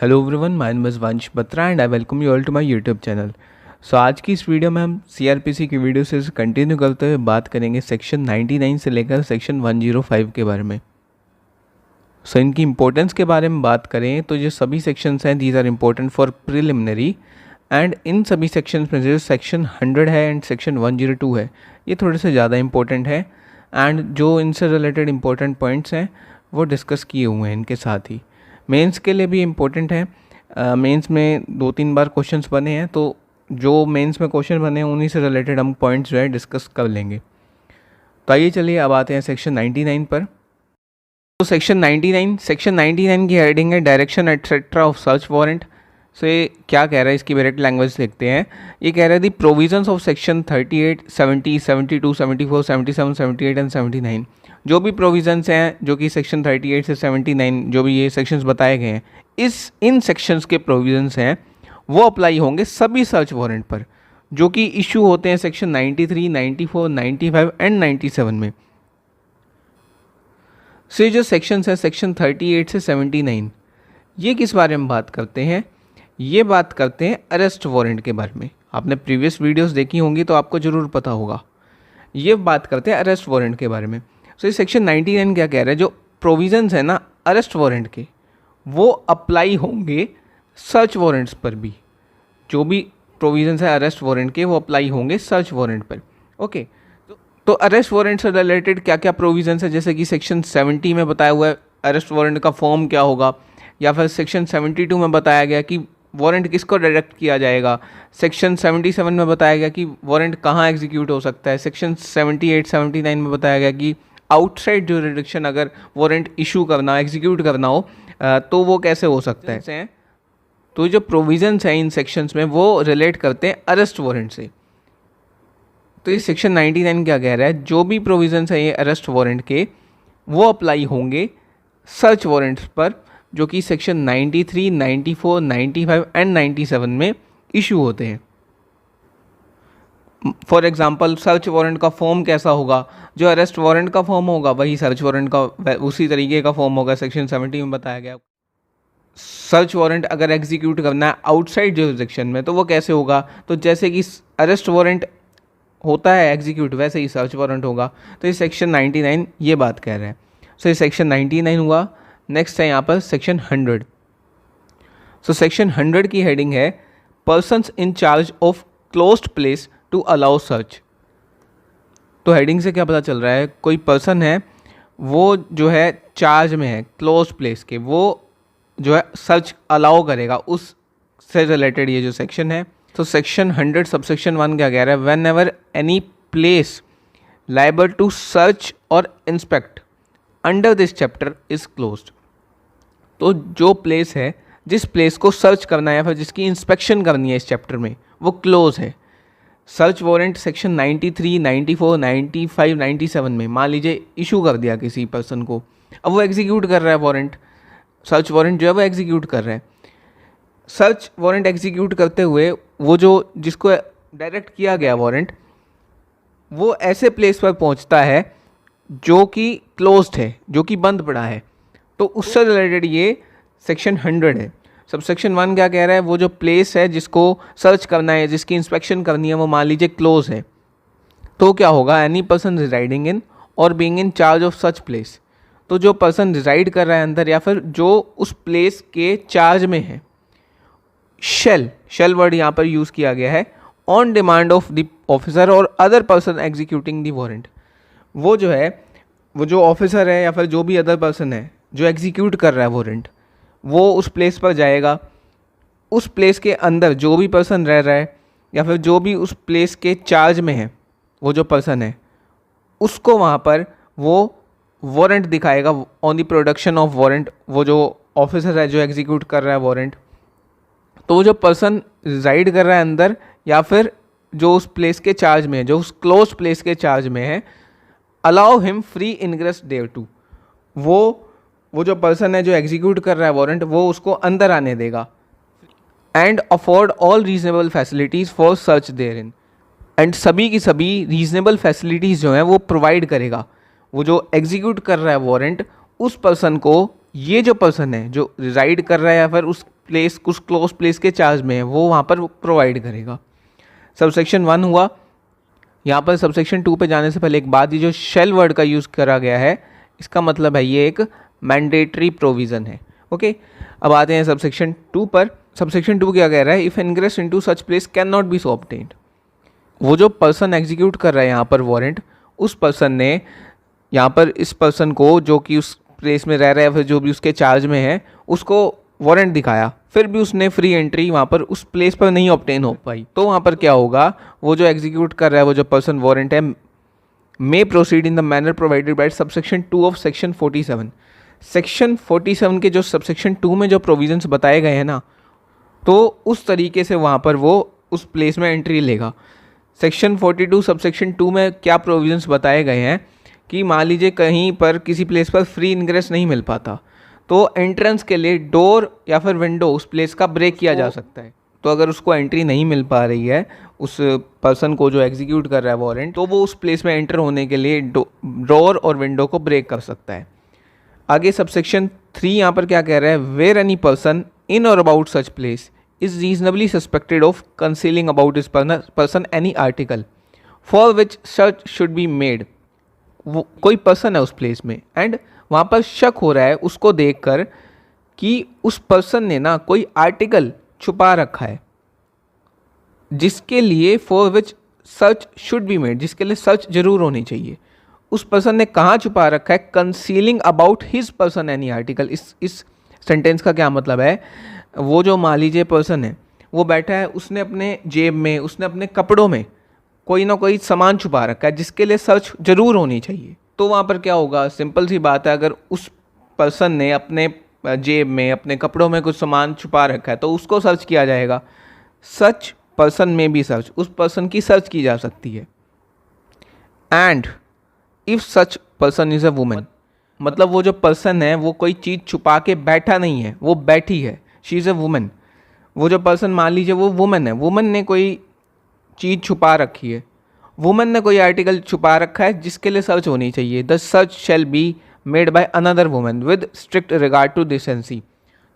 Hello everyone, my name is Vansh Batra and I welcome you all to my YouTube channel. So आज की इस video में हम CrPC की वीडियो से कंटिन्यू करते हुए बात करेंगे सेक्शन 99 से लेकर सेक्शन 105 के बारे में। सो इनकी इंपॉर्टेंस के बारे में बात करें तो जो सभी सेक्शंस हैं these are important for preliminary and इन सभी सेक्शंस में जो सेक्शन 100 है एंड सेक्शन 102 है ये थोड़े से ज़्यादा इंपॉर्टेंट है एंड जो इनसे रिलेटेड इंपॉर्टेंट पॉइंट्स हैं वो डिस्कस किए हुए हैं इनके साथ ही। मेंस के लिए भी इम्पोर्टेंट है। मेंस में 2-3 बार क्वेश्चंस बने हैं तो जो मेंस में क्वेश्चन बने हैं उन्हीं से रिलेटेड हम पॉइंट्स जो है डिस्कस कर लेंगे। तो आइए चलिए अब आते हैं सेक्शन 99 पर। तो सेक्शन 99 की हेडिंग है direction etcetera of search warrant. So ये क्या कह रहा है, इसकी डायरेक्ट लैंग्वेज देखते हैं। ये कह रहा है दी प्रोविजंस ऑफ सेक्शन 38, 70, 72, 74, 77, 78 एंड 79 जो भी प्रोविजंस हैं जो कि सेक्शन 38 से 79 जो भी ये सेक्शंस बताए गए हैं इन सेक्शंस के प्रोविजंस हैं वो अप्लाई होंगे सभी सर्च वारंट पर जो कि इशू होते हैं सेक्शन 93, 94, 95 एंड 97 में। सो जो सेक्शंस है सेक्शन 38 से 79 ये किस बारे में बात करते हैं? ये बात करते हैं अरेस्ट वारंट के बारे में। आपने प्रीवियस वीडियोस देखी होंगी तो आपको ज़रूर पता होगा। ये बात करते हैं अरेस्ट वारंट के बारे में। सो इस सेक्शन 99 क्या कह रहा है, जो प्रोविजंस है ना अरेस्ट वारंट के वो अप्लाई होंगे सर्च वारंट्स पर भी। जो भी प्रोविजंस है अरेस्ट वारंट के वो अप्लाई होंगे सर्च वारंट पर। ओके, तो अरेस्ट वारंट से रिलेटेड क्या क्या प्रोविजंस है, जैसे कि सेक्शन 70 में बताया हुआ है अरेस्ट वारंट का फॉर्म क्या होगा, या फिर सेक्शन 72 में बताया गया कि वारंट किसको डायरेक्ट किया जाएगा। सेक्शन 77 में बताया गया कि वारंट कहाँ एग्जीक्यूट हो सकता है। सेक्शन 78, 79 में बताया गया कि आउटसाइड जुरिडिक्शन अगर वारंट इशू करना एग्जीक्यूट करना हो तो वो कैसे हो सकता है। तो जो प्रोविजंस हैं इन सेक्शंस में वो रिलेट करते हैं अरेस्ट वारंट से। तो ये सेक्शन 99 क्या कह रहा है, जो भी प्रोविजंस हैं ये अरेस्ट वारंट के वो अप्लाई होंगे सर्च वारंट्स पर जो कि सेक्शन 93, 94, 95 एंड 97 में इशू होते हैं। फॉर एग्जांपल सर्च वारंट का फॉर्म कैसा होगा, जो अरेस्ट वारंट का फॉर्म होगा वही सर्च वारंट का उसी तरीके का फॉर्म होगा। सेक्शन 70 में बताया गया सर्च वारंट अगर एग्जीक्यूट करना है आउटसाइड जुरिडिक्शन में तो वो कैसे होगा। तो जैसे कि अरेस्ट वारंट होता है एग्जीक्यूट वैसे ही सर्च वारंट होगा। तो ये सेक्शन 99 ये बात कह रहे हैं। सो ये सेक्शन 99 हुआ। नेक्स्ट है यहाँ पर सेक्शन 100। सो सेक्शन 100 की हेडिंग है persons in charge of closed place to allow search. तो हेडिंग से क्या पता चल रहा है, कोई पर्सन है वो जो है चार्ज में है क्लोज प्लेस के, वो जो है सर्च अलाउ करेगा, उस से रिलेटेड ये जो सेक्शन है। तो सेक्शन 100 सबसेक्शन 1 क्या कह रहा है, whenever any place liable to search और inspect under this chapter is closed. तो जो प्लेस है जिस प्लेस को सर्च करना है या फिर जिसकी इंस्पेक्शन करनी है इस चैप्टर में वो क्लोज है। सर्च वारंट सेक्शन 93, 94, 95, 97 में मान लीजिए इशू कर दिया किसी पर्सन को, अब वो एग्जीक्यूट कर रहा है वारंट, सर्च वारंट जो है वो एग्जीक्यूट कर रहा है। सर्च वारंट एग्जीक्यूट करते हुए वो जो जिसको डायरेक्ट किया गया वारंट वो ऐसे प्लेस पर पहुंचता है जो कि क्लोज्ड है, जो कि बंद पड़ा है, तो उससे रिलेटेड ये सेक्शन 100 है। सबसेक्शन 1 क्या कह रहा है, वो जो प्लेस है जिसको सर्च करना है जिसकी इंस्पेक्शन करनी है वो मान लीजिए क्लोज है, तो क्या होगा, एनी पर्सन रिजाइडिंग इन और being in charge of such place. तो जो पर्सन रिजाइड कर रहा है अंदर या फिर जो उस प्लेस के चार्ज में है, शेल वर्ड यहाँ पर यूज़ किया गया है, on demand of the officer और other person executing the warrant. वो जो है वो जो ऑफिसर है या फिर जो भी अदर पर्सन है जो एग्जीक्यूट कर रहा है वारंट वो उस प्लेस पर जाएगा। उस प्लेस के अंदर जो भी पर्सन रह रहा है या फिर जो भी उस प्लेस के चार्ज में है वो जो पर्सन है उसको वहाँ पर वो वारंट दिखाएगा on the production of warrant. वो जो ऑफिसर है जो एग्जीक्यूट कर रहा है वारंट, तो वो जो पर्सन रिजाइड कर रहा है अंदर या फिर जो उस प्लेस के चार्ज में है, जो उस क्लोज प्लेस के चार्ज में है, allow him free ingress there to. वो जो पर्सन है जो एग्जीक्यूट कर रहा है वारंट वो उसको अंदर आने देगा। And afford all reasonable facilities for search there in. And सभी की सभी रीजनेबल फैसिलिटीज़ जो हैं वो प्रोवाइड करेगा। वो जो एग्जीक्यूट कर रहा है वारंट उस पर्सन को, ये जो पर्सन है जो रिजाइड कर रहा है या फिर उस प्लेस कुछ क्लोज प्लेस के चार्ज में है वो वहाँ पर प्रोवाइड करेगा। सबसेक्शन 1 हुआ। यहाँ पर सबसेक्शन 2 पे जाने से पहले एक बात, ये जो शेल वर्ड का यूज़ करा गया है इसका मतलब है ये एक मैंडेटरी प्रोविज़न है। ओके, अब आते हैं सबसेक्शन 2 पर। सबसेक्शन 2 क्या कह रहा है? If ingress into such place can not B so obtained. वो जो पर्सन एग्जीक्यूट कर रहा है यहाँ पर वारंट, उस पर्सन ने यहाँ पर इस पर्सन को जो कि उस प्लेस में रह रहा है फिर जो भी उसके चार्ज में है उसको वारंट दिखाया, फिर भी उसने फ्री एंट्री वहाँ पर उस प्लेस पर नहीं ऑब्टेन हो पाई, तो वहाँ पर क्या होगा? वो जो एग्जीक्यूट कर रहा है वो जो पर्सन वारंट है मे proceed in the manner provided by subsection 2 of section 47। Section 47 के जो सबसेक्शन 2 में जो प्रोविजंस बताए गए हैं ना, तो उस तरीके से वहाँ पर वो उस प्लेस में एंट्री लेगा। सेक्शन 42 सबसेक्शन 2 में क्या प्रोविजंस बताए गए हैं कि मान लीजिए कहीं पर किसी प्लेस पर फ्री इनग्रेस नहीं मिल पाता तो एंट्रेंस के लिए डोर या फिर विंडो उस प्लेस का ब्रेक किया जा सकता है। तो अगर उसको एंट्री नहीं मिल पा रही है उस पर्सन को जो एग्जीक्यूट कर रहा है वारंट, तो वो उस प्लेस में एंटर होने के लिए डोर और विंडो को ब्रेक कर सकता है। आगे सबसेक्शन 3 यहाँ पर क्या कह रहा है? वेयर एनी पर्सन इन और about such place is reasonably suspected of concealing about his person any article for which search should be made। वो कोई पर्सन है उस प्लेस में एंड वहाँ पर शक हो रहा है उसको देखकर कि उस पर्सन ने ना कोई आर्टिकल छुपा रखा है जिसके लिए for which search should be made, जिसके लिए सर्च जरूर होनी चाहिए। उस पर्सन ने कहाँ छुपा रखा है? Concealing about his person any article. इस सेंटेंस का क्या मतलब है? वो जो मान लीजिए पर्सन है वो बैठा है, उसने अपने जेब में, उसने अपने कपड़ों में कोई ना कोई सामान छुपा रखा है जिसके लिए सर्च जरूर होनी चाहिए। तो वहाँ पर क्या होगा? सिंपल सी बात है, अगर उस पर्सन ने अपने जेब में, अपने कपड़ों में कुछ सामान छुपा रखा है तो उसको सर्च किया जाएगा। सच पर्सन में भी सर्च, उस पर्सन की सर्च की जा सकती है। And if such person is a woman, मतलब वो जो पर्सन है वो कोई चीज़ छुपा के बैठा नहीं है, वो बैठी है, शी इज़ अ वुमन। वो जो पर्सन मान लीजिए वो वुमन है, वुमन ने कोई चीज़ छुपा रखी है, वुमन ने कोई आर्टिकल छुपा रखा है जिसके लिए सर्च होनी चाहिए। The search shall be made by another woman with strict regard to decency.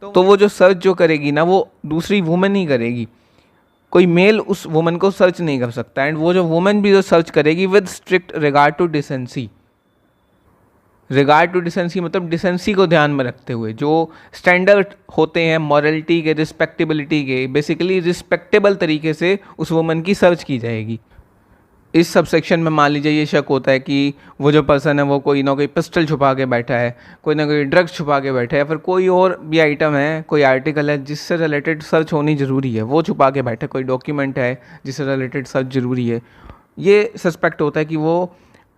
तो वो जो सर्च जो करेगी ना वो दूसरी वुमन ही करेगी, कोई मेल उस वुमन को सर्च नहीं कर सकता। एंड वो जो वुमन भी जो सर्च करेगी with strict regard to decency. Regard to decency मतलब डिसेंसी को ध्यान में रखते हुए, जो स्टैंडर्ड होते हैं मॉरलिटी के, रिस्पेक्टेबिलिटी के, बेसिकली रिस्पेक्टेबल तरीके से उस वुमन की सर्च की जाएगी। इस सबसेक्शन में मान लीजिए ये शक होता है कि वो जो पर्सन है वो कोई ना कोई पिस्टल छुपा के बैठा है, कोई ना कोई ड्रग्स छुपा के बैठा है, फिर कोई और भी आइटम है, कोई आर्टिकल है जिससे रिलेटेड सर्च होनी ज़रूरी है, वो छुपा के बैठा है, कोई डॉक्यूमेंट है जिससे रिलेटेड सर्च ज़रूरी है, ये सस्पेक्ट होता है कि वो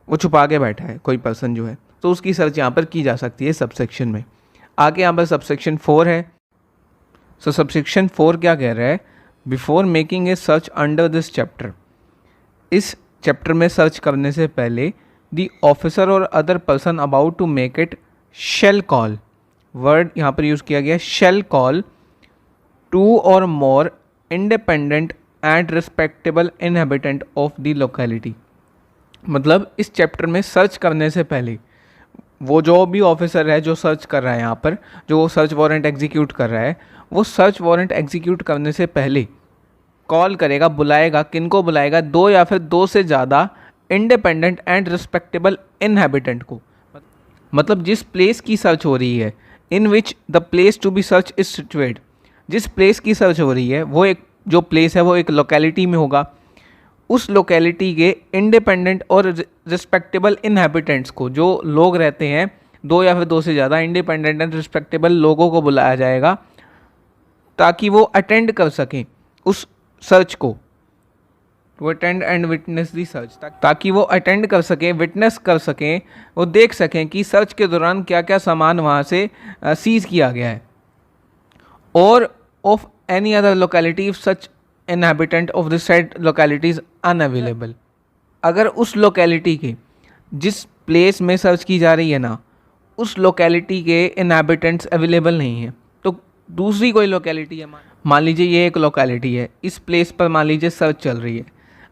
छुपा के बैठा है कोई पर्सन जो है, तो उसकी सर्च यहाँ पर की जा सकती है सबसेक्शन में। आगे यहाँ पर सबसेक्शन 4 है। सो सबसेक्शन 4 क्या कह रहा है? Before making a search under this chapter, इस चैप्टर में सर्च करने से पहले द ऑफिसर और other person about to make it shall call, word यहाँ पर यूज़ किया गया shall call, 2 or more independent and respectable inhabitant of the locality. मतलब इस चैप्टर में सर्च करने से पहले वो जो भी ऑफिसर है जो सर्च कर रहा है, यहाँ पर जो सर्च वारंट एग्जीक्यूट कर रहा है, वो सर्च वारंट एग्जीक्यूट करने से पहले कॉल करेगा, बुलाएगा। किनको बुलाएगा? 2 या फिर 2 से ज़्यादा इंडिपेंडेंट एंड रिस्पेक्टेबल इनहेबिटेंट को। मतलब जिस प्लेस की सर्च हो रही है, in which the place to be search is situate, जिस प्लेस की सर्च हो रही है वो एक जो प्लेस है वो एक लोकेलिटी में होगा, उस लोकेलिटी के इंडिपेंडेंट और रिस्पेक्टेबल इनहेबिटेंट्स को, जो लोग रहते हैं 2 या फिर 2 से ज़्यादा इंडिपेंडेंट एंड रिस्पेक्टेबल लोगों को बुलाया जाएगा ताकि वो अटेंड कर सकें उस सर्च को, to attend and witness the search, ताकि वो अटेंड कर सकें, विटनेस कर सकें, वो देख सकें कि सर्च के दौरान क्या क्या सामान वहाँ से सीज किया गया है। और of any other locality if such inhabitant of this side locality is unavailable. अगर उस लोकेलिटी के जिस प्लेस में सर्च की जा रही है ना, उस लोकेलिटी के इनहेबिटेंट्स अवेलेबल नहीं है, तो दूसरी कोई लोकेलिटी है, मान लीजिए ये एक लोकेलिटी है, इस प्लेस पर मान लीजिए सर्च चल रही है।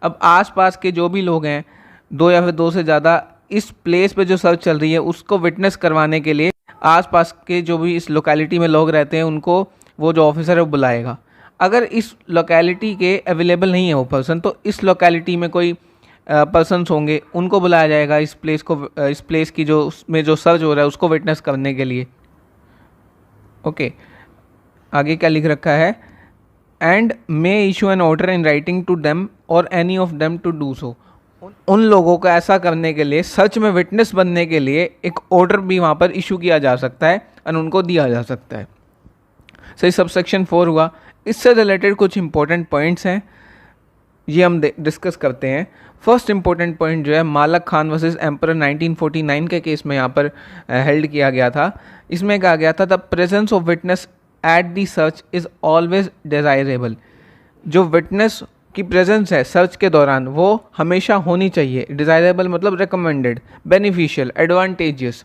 अब आसपास के जो भी लोग हैं 2 या फिर 2 से ज़्यादा, इस प्लेस पे जो सर्च चल रही है उसको विटनेस करवाने के लिए आसपास के जो भी इस लोकेलिटी में लोग रहते हैं उनको वो जो ऑफिसर है वो बुलाएगा। अगर इस लोकेलिटी के अवेलेबल नहीं है वो पर्सन, तो इस लोकेलिटी में कोई पर्सन्स होंगे, उनको बुलाया जाएगा इस प्लेस को, इस प्लेस की जो उसमें जो सर्च हो रहा है उसको विटनेस करने के लिए। ओके, आगे क्या लिख रखा है, and may issue an order in writing to them और any of them to do so. उन लोगों को ऐसा करने के लिए, सच में विटनेस बनने के लिए एक ऑर्डर भी वहाँ पर इशू किया जा सकता है और उनको दिया जा सकता है। सही, सबसेक्शन 4 हुआ। इससे रिलेटेड कुछ इंपॉर्टेंट पॉइंट्स हैं, ये हम डिस्कस करते हैं। फर्स्ट इंपॉर्टेंट पॉइंट जो है मालक खान वर्सेस एम्परर 1949 के केस में यहाँ पर हेल्ड किया गया था। इसमें कहा गया था the presence of witness at the search is always desirable. जो विटनेस की प्रेजेंस है सर्च के दौरान वो हमेशा होनी चाहिए। डिज़ायरेबल मतलब recommended, beneficial, advantageous,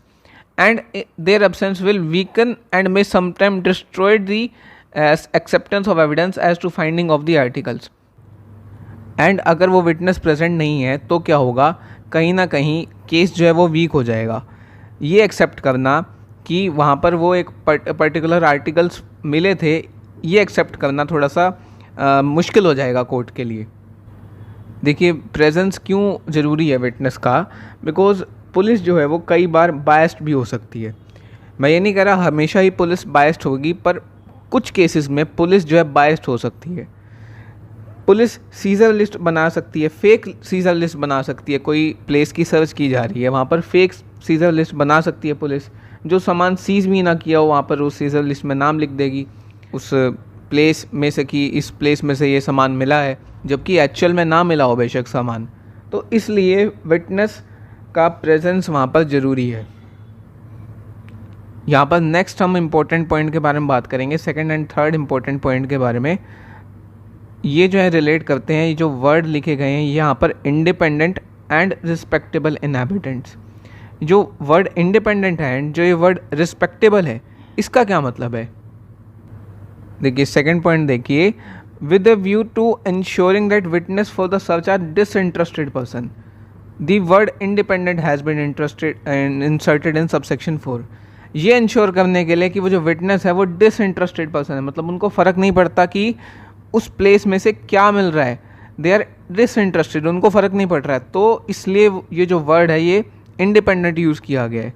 and their absence will weaken and may sometime destroy the acceptance of evidence as to finding of the articles. And अगर वो विटनेस प्रेजेंट नहीं है तो क्या होगा, कहीं ना कहीं केस जो है वो वीक हो जाएगा। ये एक्सेप्ट करना कि वहाँ पर वो एक पर्टिकुलर आर्टिकल्स मिले थे, ये एक्सेप्ट करना थोड़ा सा मुश्किल हो जाएगा कोर्ट के लिए। देखिए प्रेजेंस क्यों ज़रूरी है विटनेस का, बिकॉज पुलिस जो है वो कई बार बायस्ड भी हो सकती है। मैं ये नहीं कह रहा हमेशा ही पुलिस बायस्ड होगी, पर कुछ केसेस में पुलिस जो है बायस्ड हो सकती है। पुलिस सीजर लिस्ट बना सकती है, फेक सीजर लिस्ट बना सकती है। कोई प्लेस की सर्च की जा रही है, वहाँ पर फेक सीजर लिस्ट बना सकती है पुलिस। जो सामान सीज भी ना किया हो वहाँ पर उस सीजर लिस्ट में नाम लिख देगी उस प्लेस में से कि इस प्लेस में से ये सामान मिला है, जबकि एक्चुअल में ना मिला हो बेशक सामान। तो इसलिए विटनेस का प्रेजेंस वहाँ पर ज़रूरी है। यहाँ पर नेक्स्ट हम इम्पोर्टेंट पॉइंट के बारे में बात करेंगे, second and third important point के बारे में। ये जो है रिलेट करते हैं, ये जो वर्ड लिखे गए हैं यहाँ पर इंडिपेंडेंट एंड रिस्पेक्टेबल इनहैबिटेंट्स। जो वर्ड इंडिपेंडेंट है एंड जो ये वर्ड रिस्पेक्टेबल है, इसका क्या मतलब है? देखिए सेकंड पॉइंट देखिए, with a view to ensuring that witness for the search are disinterested person, the word independent has been inserted in subsection 4। ये इंश्योर करने के लिए कि वो जो विटनेस है वो डिसइंटरेस्टेड पर्सन है, मतलब उनको फ़र्क नहीं पड़ता कि उस प्लेस में से क्या मिल रहा है, दे आर डिसइंटरेस्टेड, उनको फ़र्क नहीं पड़ रहा है। तो इसलिए ये जो वर्ड है ये इंडिपेंडेंट यूज़ किया गया है।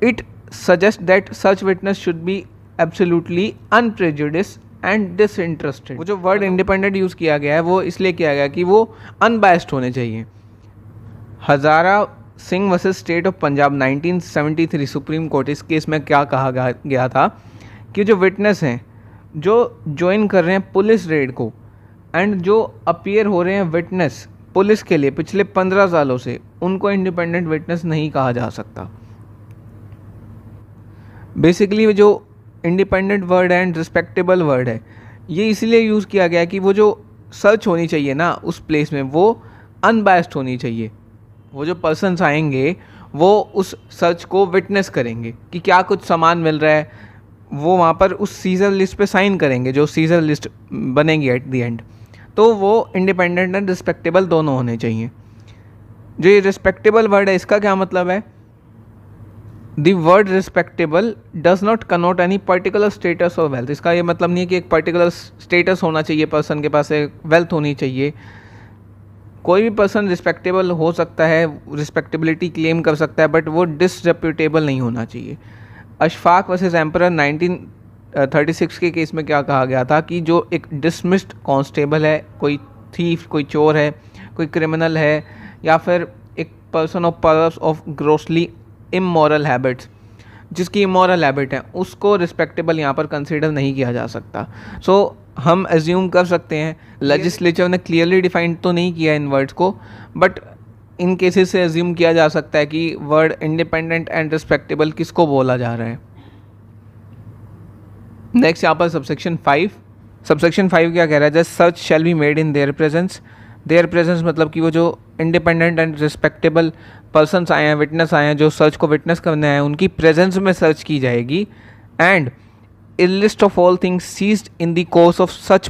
It suggest that such witness should be absolutely unprejudiced and disinterested. वो जो वर्ड इंडिपेंडेंट यूज़ किया गया है वो इसलिए किया गया कि वो अनबायस्ड होने चाहिए। Hazara Singh versus state of Punjab 1973 supreme court, इस केस में क्या कहा गया था कि जो विटनेस हैं जो ज्वाइन कर रहे हैं पुलिस रेड को एंड जो अपीयर हो रहे हैं विटनेस पुलिस के लिए पिछले 15 सालों से, उनको इंडिपेंडेंट विटनेस नहीं कहा जा सकता। बेसिकली जो इंडिपेंडेंट वर्ड है एंड रिस्पेक्टेबल वर्ड है, ये इसलिए यूज़ किया गया कि वो जो सर्च होनी चाहिए ना उस प्लेस में वो अनबायस्ड होनी चाहिए। वो जो पर्सन्स आएंगे वो उस सर्च को विटनेस करेंगे कि क्या कुछ सामान मिल रहा है, वो वहाँ पर उस सीजर लिस्ट पे साइन करेंगे जो सीजर लिस्ट बनेगी एट द एंड। तो वो इंडिपेंडेंट एंड रिस्पेक्टेबल दोनों होने चाहिए। जो ये रिस्पेक्टेबल वर्ड है इसका क्या मतलब है? The word respectable does not Connaught any particular status और वेल्थ। इसका ये मतलब नहीं है कि एक पर्टिकुलर स्टेटस होना चाहिए पर्सन के पास, एक वेल्थ होनी चाहिए। कोई भी पर्सन रिस्पेक्टेबल हो सकता है, रिस्पेक्टेबिलिटी क्लेम कर सकता है, बट वो डिसरेप्यूटेबल नहीं होना चाहिए। अशफाक वर्सेस एम्परर 1936 के केस में क्या कहा गया था कि जो एक डिसमिस्ड कांस्टेबल है, कोई थीफ, कोई चोर है, कोई क्रिमिनल है, या फिर एक person of purse of grossly immoral habits, जिसकी इमोरल हैबिट है, उसको रिस्पेक्टेबल यहाँ पर कंसीडर नहीं किया जा सकता। सो हम एज्यूम कर सकते हैं, लेजिस्लेचर ने क्लियरली डिफाइंड तो नहीं किया इन वर्ड्स को, बट इन केसेस से एज्यूम किया जा सकता है कि वर्ड इंडिपेंडेंट एंड रिस्पेक्टेबल किसको बोला जा रहा है। नेक्स्ट यहाँ पर सबसेक्शन 5 क्या कह रहा है? Just search shall be made in their presence. There presence मतलब कि वो जो इंडिपेंडेंट एंड रिस्पेक्टेबल पर्सन्स आए हैं, विटनेस आए हैं, जो सर्च को विटनेस करने आए हैं, उनकी प्रेजेंस में सर्च की जाएगी। And a list of all things seized in the course of such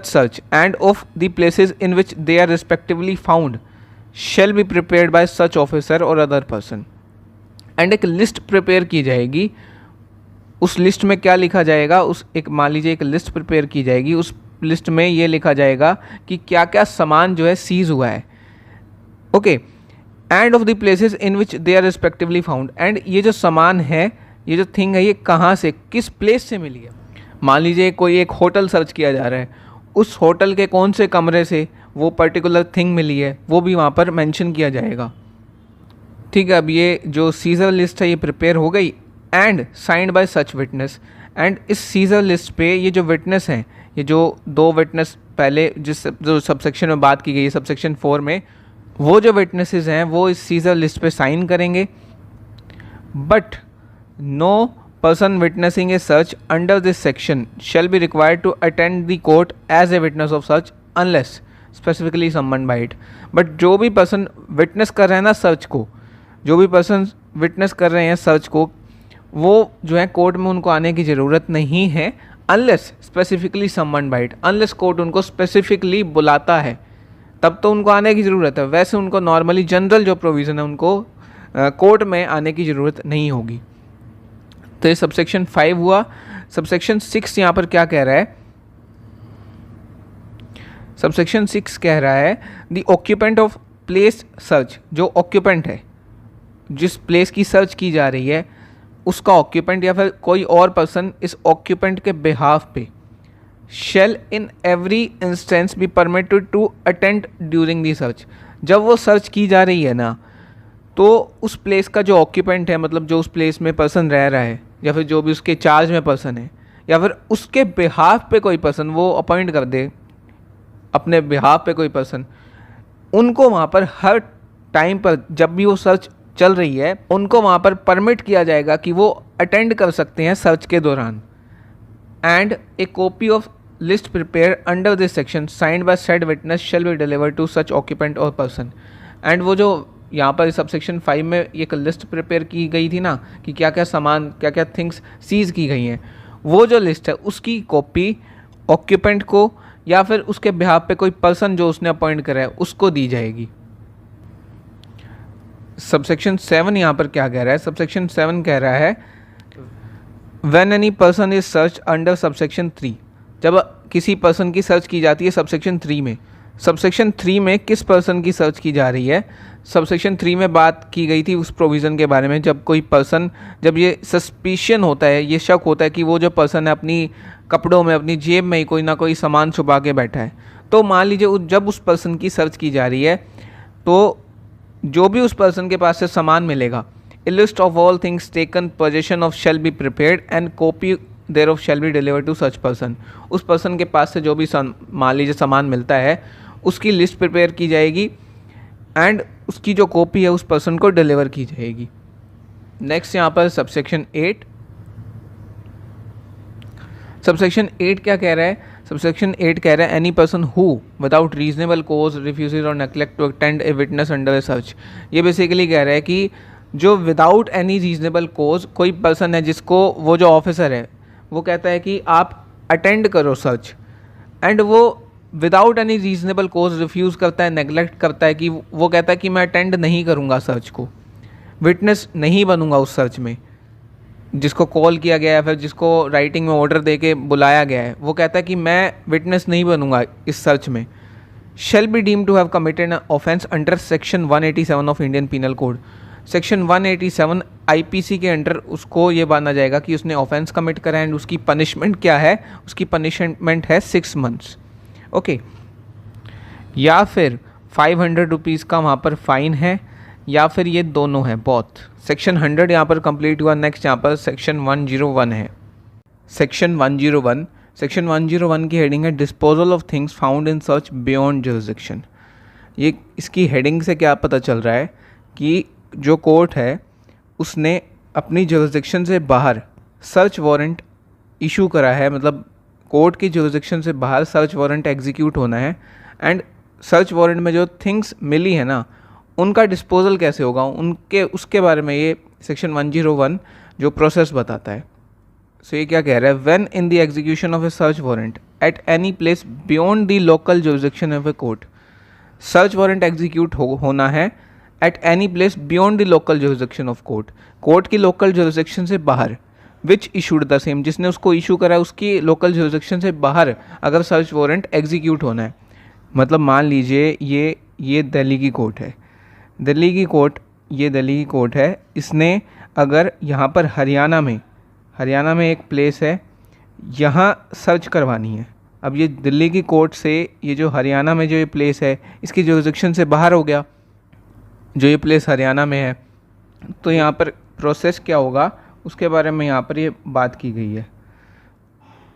search and of the places in which they are respectively found shall be prepared by such officer or other person। And एक list prepare की जाएगी उस list में क्या लिखा जाएगा, उस एक मान लीजिए एक लिस्ट प्रिपेयर की जाएगी, उस लिस्ट में ये लिखा जाएगा कि क्या क्या सामान जो है सीज हुआ है। Okay, and of the places in which they are respectively found, and ये जो सामान है, ये जो थिंग है, ये कहाँ से, किस प्लेस से मिली है। मान लीजिए कोई एक होटल सर्च किया जा रहा है, उस होटल के कौन से कमरे से वो पर्टिकुलर थिंग मिली है, वो भी वहाँ पर मेंशन किया जाएगा। ठीक है, अब ये जो सीजर लिस्ट है ये प्रिपेयर हो गई and signed by such witness. And इस सीजर लिस्ट पे ये जो विटनेस हैं, ये जो 2 विटनेस पहले जो सबसेक्शन में बात की गई है, सबसेक्शन 4 में, वो जो विटनेसेस हैं वो इस सीजर लिस्ट पे साइन करेंगे। But no person witnessing a search under this section shall be required to attend the court as a witness of search unless specifically summoned by it। But जो भी person witness कर रहे हैं ना search को, जो भी पर्सन विटनेस कर रहे हैं सर्च को, वो जो है कोर्ट में उनको आने की ज़रूरत नहीं है unless specifically summoned by it. Unless court उनको स्पेसिफिकली बुलाता है तब तो उनको आने की ज़रूरत है, वैसे उनको नॉर्मली जनरल जो प्रोविज़न है उनको कोर्ट में आने की ज़रूरत नहीं होगी। तो ये सबसेक्शन 5 हुआ। सबसेक्शन 6 यहाँ पर क्या कह रहा है, सबसेक्शन 6 कह रहा है the occupant of place search, जो ऑक्यूपेंट है, जिस प्लेस की सर्च की जा रही है, उसका ऑक्यूपेंट या फिर कोई और पर्सन इस ऑक्यूपेंट के बिहाफ पे shall in every instance be permitted to attend during the search. जब वो सर्च की जा रही है ना, तो उस प्लेस का जो ऑक्यूपेंट है, मतलब जो उस प्लेस में पर्सन रह रहा है या फिर जो भी उसके चार्ज में पर्सन है या फिर उसके बिहाफ पे कोई पर्सन वो अपॉइंट कर दे, अपने बिहाफ पे कोई पर्सन, उनको वहाँ पर हर टाइम पर जब भी वो सर्च चल रही है उनको वहाँ पर परमिट किया जाएगा कि वो अटेंड कर सकते हैं सर्च के दौरान। And a copy of list prepare under this section signed by said witness shall be delivered to such occupant or person. And वो जो यहाँ पर सबसेक्शन 5 में एक लिस्ट प्रिपेयर की गई थी ना कि क्या क्या सामान, क्या क्या थिंग्स सीज की गई हैं, वो जो लिस्ट है उसकी कॉपी ऑक्यूपेंट को या फिर उसके बिहाफ पे कोई पर्सन जो उसने अपॉइंट करा है उसको दी जाएगी। सबसेक्शन 7 यहाँ पर क्या कह रहा है, सबसेक्शन 7 कह रहा है when any person is search under subsection 3। जब किसी पर्सन की सर्च की जाती है सबसेक्शन 3 में, सबसेक्शन 3 में किस पर्सन की सर्च की जा रही है, सबसेक्शन 3 में बात की गई थी उस प्रोविज़न के बारे में जब कोई पर्सन, जब ये सस्पिशन होता है, ये शक होता है कि वो जो पर्सन है अपनी कपड़ों में, अपनी जेब में ही कोई ना कोई सामान छुपा के बैठा है। तो मान लीजिए जब उस पर्सन की सर्च की जा रही है तो जो भी उस पर्सन के पास से सामान मिलेगा, a list of all things taken possession of shall be prepared and copy thereof shall be delivered to such person. उस पर्सन के पास से जो भी मान लीजिए सामान मिलता है उसकी लिस्ट प्रिपेयर की जाएगी एंड उसकी जो कॉपी है उस पर्सन को डिलीवर की जाएगी। नेक्स्ट यहाँ पर सबसेक्शन 8। सबसेक्शन 8 क्या कह रहा है, सबसेक्शन 8 कह रहा है any person who without reasonable cause refuses और neglect to attend a witness under a search. ये बेसिकली कह रहा है कि जो विदाउट एनी रीजनेबल कोज कोई पर्सन है जिसको वो जो ऑफिसर है वो कहता है कि आप अटेंड करो सर्च, एंड वो विदाउट एनी रीजनेबल कोज रिफ्यूज़ करता है, नेग्लेक्ट करता है कि वो कहता है कि मैं अटेंड नहीं करूँगा सर्च को, विटनेस नहीं बनूंगा उस सर्च में, जिसको कॉल किया गया है फिर जिसको राइटिंग में ऑर्डर दे के बुलाया गया है, वो कहता है कि मैं विटनेस नहीं बनूंगा इस सर्च में, shall be deem to have committed an offence under section 187 of Indian Penal Code. Section 187 IPC के अंडर उसको ये माना जाएगा कि उसने ऑफेंस कमिट करा एंड उसकी पनिशमेंट क्या है, उसकी पनिशमेंट है 6 मंथ्स। ओके, या फिर 500 रुपीज़ का वहाँ पर फाइन है या फिर ये दोनों है, बोथ। सेक्शन 100 यहाँ पर कंप्लीट हुआ। नेक्स्ट यहाँ पर सेक्शन 101 है। सेक्शन 101 की हेडिंग है disposal of things found in search beyond jurisdiction. ये इसकी हेडिंग से क्या पता चल रहा है कि जो कोर्ट है उसने अपनी जुरिसडिक्शन से बाहर सर्च वारंट इशू करा है, मतलब कोर्ट की जुरिसडिक्शन से बाहर सर्च वारंट एग्जीक्यूट होना है, एंड सर्च वारंट में जो थिंग्स मिली है ना उनका डिस्पोजल कैसे होगा, उसके बारे में ये सेक्शन 101 जो प्रोसेस बताता है। सो ये क्या कह रहा है, when in the execution of A search warrant at any place beyond the local jurisdiction of a court. Search warrant execute होना है at any place beyond the local jurisdiction of court, court की local jurisdiction से बाहर। विच issued the same, जिसने उसको issue करा है उसकी लोकल जुरिसडिक्शन से बाहर अगर सर्च वारंट एग्जीक्यूट होना है। मतलब मान लीजिए ये दिल्ली की कोर्ट है, दिल्ली की कोर्ट है, इसने अगर यहाँ पर हरियाणा में एक प्लेस है, यहाँ सर्च करवानी है। अब ये दिल्ली की कोर्ट से ये जो हरियाणा में जो ये प्लेस है इसकी जुरिसडिक्शन से बाहर हो गया, जो ये प्लेस हरियाणा में है, तो यहाँ पर प्रोसेस क्या होगा उसके बारे में यहाँ पर ये बात की गई है।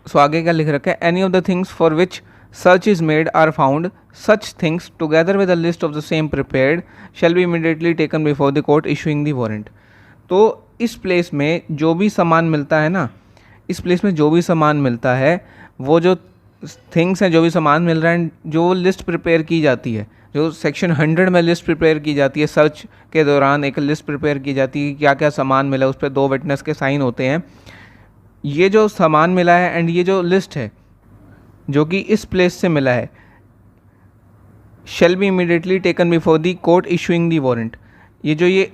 सो आगे क्या लिख रखा है, any of the things for which search is made are found, such things together with a list of the same prepared shall be immediately taken before the court issuing the warrant. तो इस place में जो भी सामान मिलता है ना, इस प्लेस में जो भी सामान मिलता है, वो जो थिंग्स हैं, जो भी सामान मिल रहा है, जो लिस्ट प्रिपेयर की जाती है, जो सेक्शन 100 में लिस्ट प्रिपेयर की जाती है, सर्च के दौरान एक लिस्ट प्रिपेयर की जाती है, क्या क्या सामान मिला, उस पर 2 विटनेस के साइन होते हैं। ये जो सामान मिला है एंड ये जो लिस्ट है जो कि इस प्लेस से मिला है, शैल be immediately taken before the court issuing the warrant. ये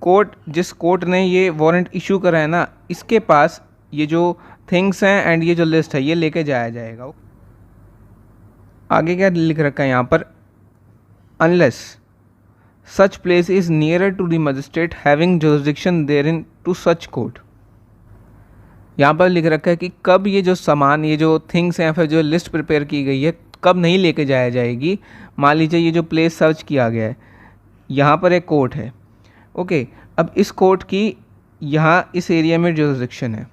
कोर्ट, जिस कोर्ट ने ये वारंट इशू करा है ना, इसके पास ये जो थिंग्स हैं एंड ये जो लिस्ट है ये लेके जाया जाएगा। आगे क्या लिख रखा है यहाँ पर, unless such place is nearer to the magistrate having jurisdiction therein to such court. यहाँ पर लिख रखा है कि कब ये जो सामान, ये जो थिंग्स हैं, फिर जो लिस्ट प्रिपेयर की गई है, कब नहीं लेके जाया जाएगी। मान लीजिए ये जो प्लेस सर्च किया गया है, यहाँ पर एक कोर्ट है, ओके, अब इस कोर्ट की यहाँ इस एरिया में जुरिसडिक्शन है,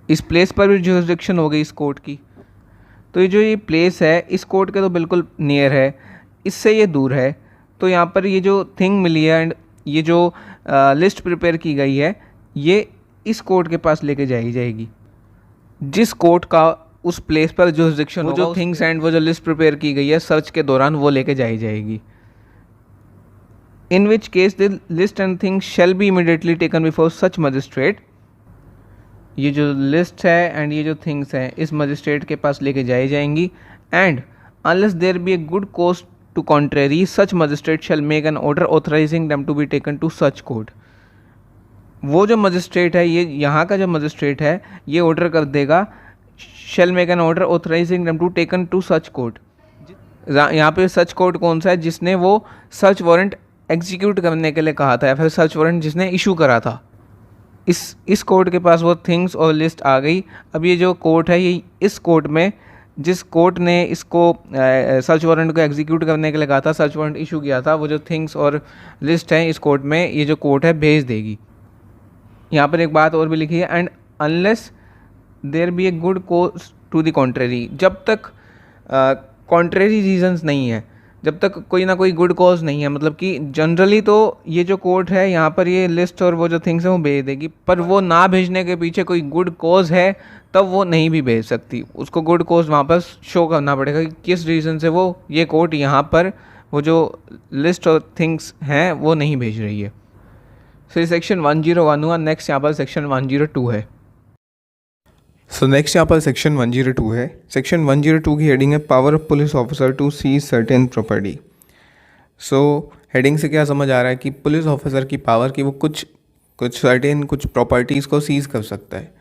इस प्लेस पर भी जुरिसडिक्शन हो गई इस कोर्ट की। तो ये जो ये प्लेस है इस कोर्ट के तो बिल्कुल नियर है, इससे ये दूर है, तो यहाँ पर ये जो थिंग मिली है एंड ये जो लिस्ट प्रिपेयर की गई है, ये इस कोर्ट के पास लेके जाएगी, जिस कोर्ट का उस प्लेस पर जुरिसडिक्शन, वो जो थिंग्स एंड वो जो लिस्ट प्रिपेयर की गई है सर्च के दौरान, वो लेके जाएगी। In which case the list and things shall be immediately taken before such magistrate. ये जो लिस्ट है एंड ये जो थिंग्स हैं इस मजिस्ट्रेट के पास लेके जाएंगी, and unless there be a good cause to contrary such magistrate shall make an order authorising them to be taken to such court. वो जो मजिस्ट्रेट है, ये यहाँ का जो मजिस्ट्रेट है, ये ऑर्डर कर देगा, shall make an order authorising them to taken to such court. यहाँ पे सच कोर्ट कौन सा है, जिसने वो सर्च वारंट एग्जीक्यूट करने के लिए कहा था, या फिर सर्च वारंट जिसने इशू करा था। इस कोर्ट के पास वो थिंग्स और लिस्ट आ गई। अब ये जो कोर्ट है, ये इस कोर्ट में, जिस कोर्ट ने इसको सर्च वारंट को एग्जीक्यूट करने के लिए कहा था, सर्च वारंट इशू किया था, वो जो थिंग्स और लिस्ट हैं इस कोर्ट में ये जो कोर्ट है भेज देगी। यहाँ पर एक बात और भी लिखी है, and unless there be a good cause to the contrary. जब तक कॉन्ट्रेरी रीजंस नहीं है, जब तक कोई ना कोई गुड कॉज नहीं है, मतलब कि जनरली तो ये जो कोर्ट है यहाँ पर ये लिस्ट और वो जो थिंग्स हैं वो भेज देगी, पर वो ना भेजने के पीछे कोई गुड कॉज है तब वो नहीं भी भेज सकती। उसको गुड कॉज वहाँ पर शो करना पड़ेगा कि किस रीज़न से वो ये कोर्ट यहाँ पर वो जो लिस्ट और थिंग्स हैं वो नहीं भेज रही है। सो सेक्शन 101 हुआ। नेक्स्ट यहाँ पर सेक्शन 102 है। सो नेक्स्ट यहाँ पर सेक्शन 102 है। सेक्शन 102 की हेडिंग है power of police officer to seize certain property. So heading से क्या समझ आ रहा है कि पुलिस ऑफिसर की पावर की वो कुछ सर्टेन कुछ प्रॉपर्टीज़ को सीज कर सकता है।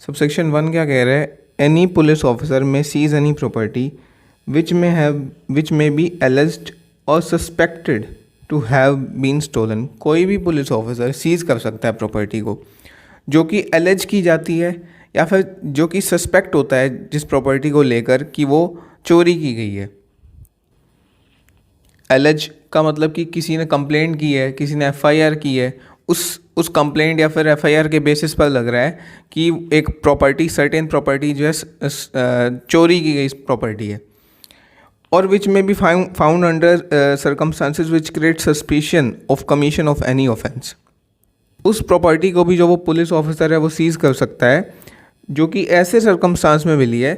सब सेक्शन 1 क्या कह रहा है, any police officer may seize any property which may be alleged or suspected to have been stolen. कोई भी पुलिस ऑफिसर सीज कर सकता है प्रॉपर्टी को जो कि एलिज की जाती है या फिर जो कि सस्पेक्ट होता है जिस प्रॉपर्टी को लेकर कि वो चोरी की गई है। एलिज का मतलब कि किसी ने कंप्लेंट की है, किसी ने एफआईआर की है, उस कंप्लेंट या फिर एफआईआर के बेसिस पर लग रहा है कि एक प्रॉपर्टी, सर्टेन प्रॉपर्टी जो है चोरी की गई प्रॉपर्टी है। और विच में be found under circumstances which create suspicion of commission of any offence. उस प्रॉपर्टी को भी जो वो पुलिस ऑफिसर है वो सीज कर सकता है जो कि ऐसे सर्कमस्टांस में मिली है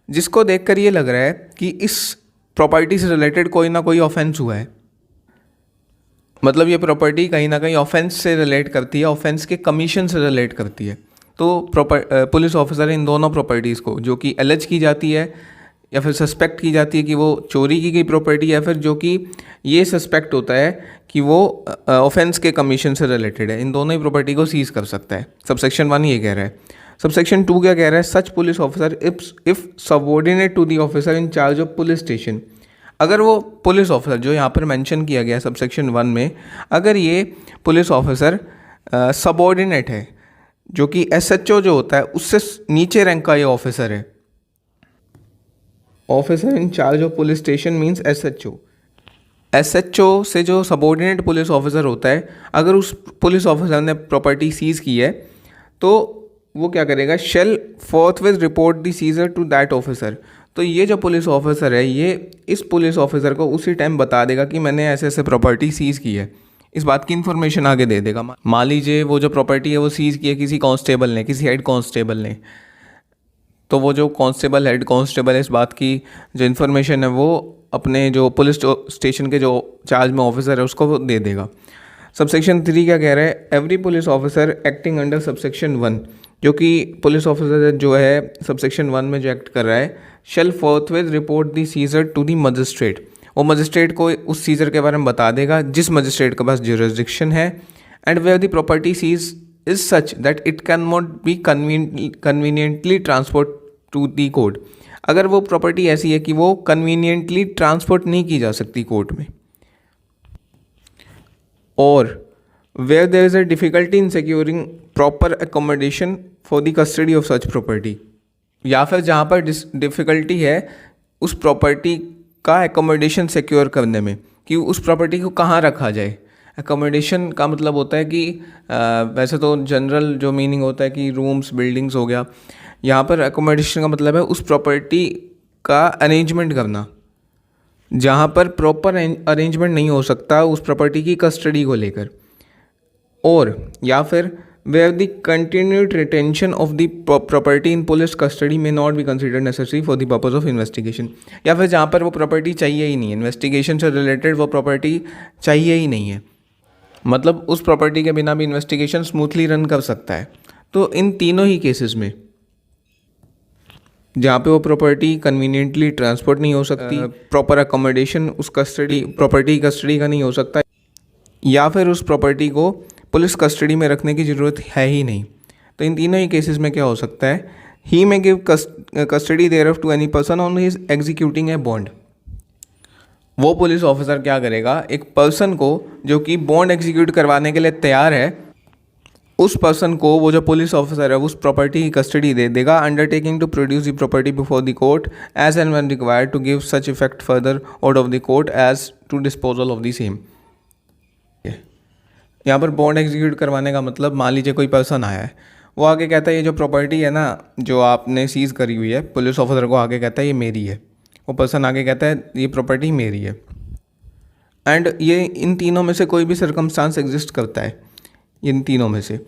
जिसको देखकर ये लग रहा है कि इस प्रॉपर्टी से रिलेटेड कोई ना कोई ऑफेंस हुआ है। मतलब ये प्रॉपर्टी कहीं ना कहीं ऑफेंस से रिलेट करती है, ऑफेंस के कमीशन से रिलेट करती है। तो पुलिस ऑफिसर इन दोनों प्रॉपर्टीज़ को जो कि एलिज की जाती है या फिर सस्पेक्ट की जाती है कि वो चोरी की गई प्रॉपर्टी, या फिर जो कि ये सस्पेक्ट होता है कि वो ऑफेंस के कमीशन से रिलेटेड है, इन दोनों ही प्रॉपर्टी को सीज कर सकता है। सबसेक्शन 1 ये कह रहा है। सबसेक्शन 2 क्या कह रहा है? Such police officer if subordinate to the officer in charge of police station. अगर वो पुलिस ऑफिसर जो यहाँ पर मेंशन किया गया सबसेक्शन 1 में, अगर ये पुलिस ऑफिसर सबऑर्डिनेट है, जो कि एसएचओ जो होता है उससे नीचे रैंक का ये ऑफिसर है। Officer in charge of police station means SHO. SHO से जो सबऑर्डिनेट पुलिस ऑफिसर होता है, अगर उस पुलिस ऑफिसर ने प्रॉपर्टी सीज की है तो वो क्या करेगा? Shall forthwith report the seizure to that officer. तो ये जो पुलिस ऑफिसर है, ये इस पुलिस ऑफिसर को उसी टाइम बता देगा कि मैंने ऐसे ऐसे प्रॉपर्टी सीज की है, इस बात की इन्फॉर्मेशन आगे दे देगा। मान लीजिए वो जो प्रॉपर्टी है वो सीज की है किसी कांस्टेबल ने, किसी हेड कांस्टेबल ने, तो वो जो कांस्टेबल हेड कांस्टेबल है, इस बात की जो इन्फॉर्मेशन है वो अपने जो पुलिस स्टेशन के जो चार्ज में ऑफिसर है उसको वो दे देगा। सबसेक्शन 3 क्या कह रहा है? Every police officer acting under subsection 1, जो कि पुलिस ऑफिसर जो है सबसेक्शन 1 में जो एक्ट कर रहा है, shall forthwith report the seizure to the magistrate. वो मजिस्ट्रेट को उस सीजर के बारे में बता देगा जिस मजिस्ट्रेट के पास ज्यूरिसडिक्शन है, and where the property seize is such that it can not be conveniently transport to the court. अगर वो प्रॉपर्टी ऐसी है कि वो कन्वीनियंटली ट्रांसपोर्ट नहीं की जा सकती कोर्ट में, और where there is a difficulty in securing proper accommodation for the custody of such property, या फिर जहाँ पर डिफ़िकल्टी है उस प्रॉपर्टी का एकोमोडेशन सिक्योर करने में, कि उस प्रॉपर्टी को कहाँ रखा जाए। एकोमोडेशन का मतलब होता है कि वैसे तो जनरल जो मीनिंग होता है कि रूम्स, बिल्डिंग्स हो गया, यहाँ पर एकोमोडेशन का मतलब है उस प्रॉपर्टी का अरेंजमेंट करना, जहाँ पर प्रॉपर अरेंजमेंट नहीं हो सकता उस प्रॉपर्टी की कस्टडी को लेकर, और या फिर where the continued retention of the property in police custody may not be considered necessary for the purpose of investigation, या फिर जहाँ पर वो प्रॉपर्टी चाहिए ही नहीं है, इन्वेस्टिगेशन से रिलेटेड वो प्रॉपर्टी चाहिए ही नहीं है, मतलब उस प्रॉपर्टी के बिना भी इन्वेस्टिगेशन स्मूथली रन कर सकता है। तो इन तीनों ही केसेस में जहाँ पे वो प्रॉपर्टी कन्वीनियंटली ट्रांसपोर्ट नहीं हो सकती, प्रॉपर अकोमोडेशन उस कस्टडी प्रॉपर्टी कस्टडी का नहीं हो सकता, या फिर उस प्रॉपर्टी को पुलिस कस्टडी में रखने की ज़रूरत है ही नहीं, तो इन तीनों ही केसेस में क्या हो सकता है? He may give custody thereof to any person on his executing a bond. वो पुलिस ऑफिसर क्या करेगा? एक पर्सन को जो कि बॉन्ड एग्जीक्यूट करवाने के लिए तैयार है, उस पर्सन को वो जो पुलिस ऑफिसर है उस प्रॉपर्टी की कस्टडी दे देगा, undertaking to produce the property before the court as and when required to give such effect further out of the court as to disposal of the same. यहाँ पर bond execute करवाने का मतलब, मान लीजिए कोई पर्सन आया है, वो आगे कहता है ये जो प्रॉपर्टी है ना जो आपने सीज़ करी हुई है, पुलिस ऑफिसर को आगे कहता है ये मेरी है, वो पर्सन आगे कहता है ये प्रॉपर्टी मेरी है, एंड ये इन तीनों में से कोई भी सर्कमस्टांस एग्जिस्ट करता है, इन तीनों में से,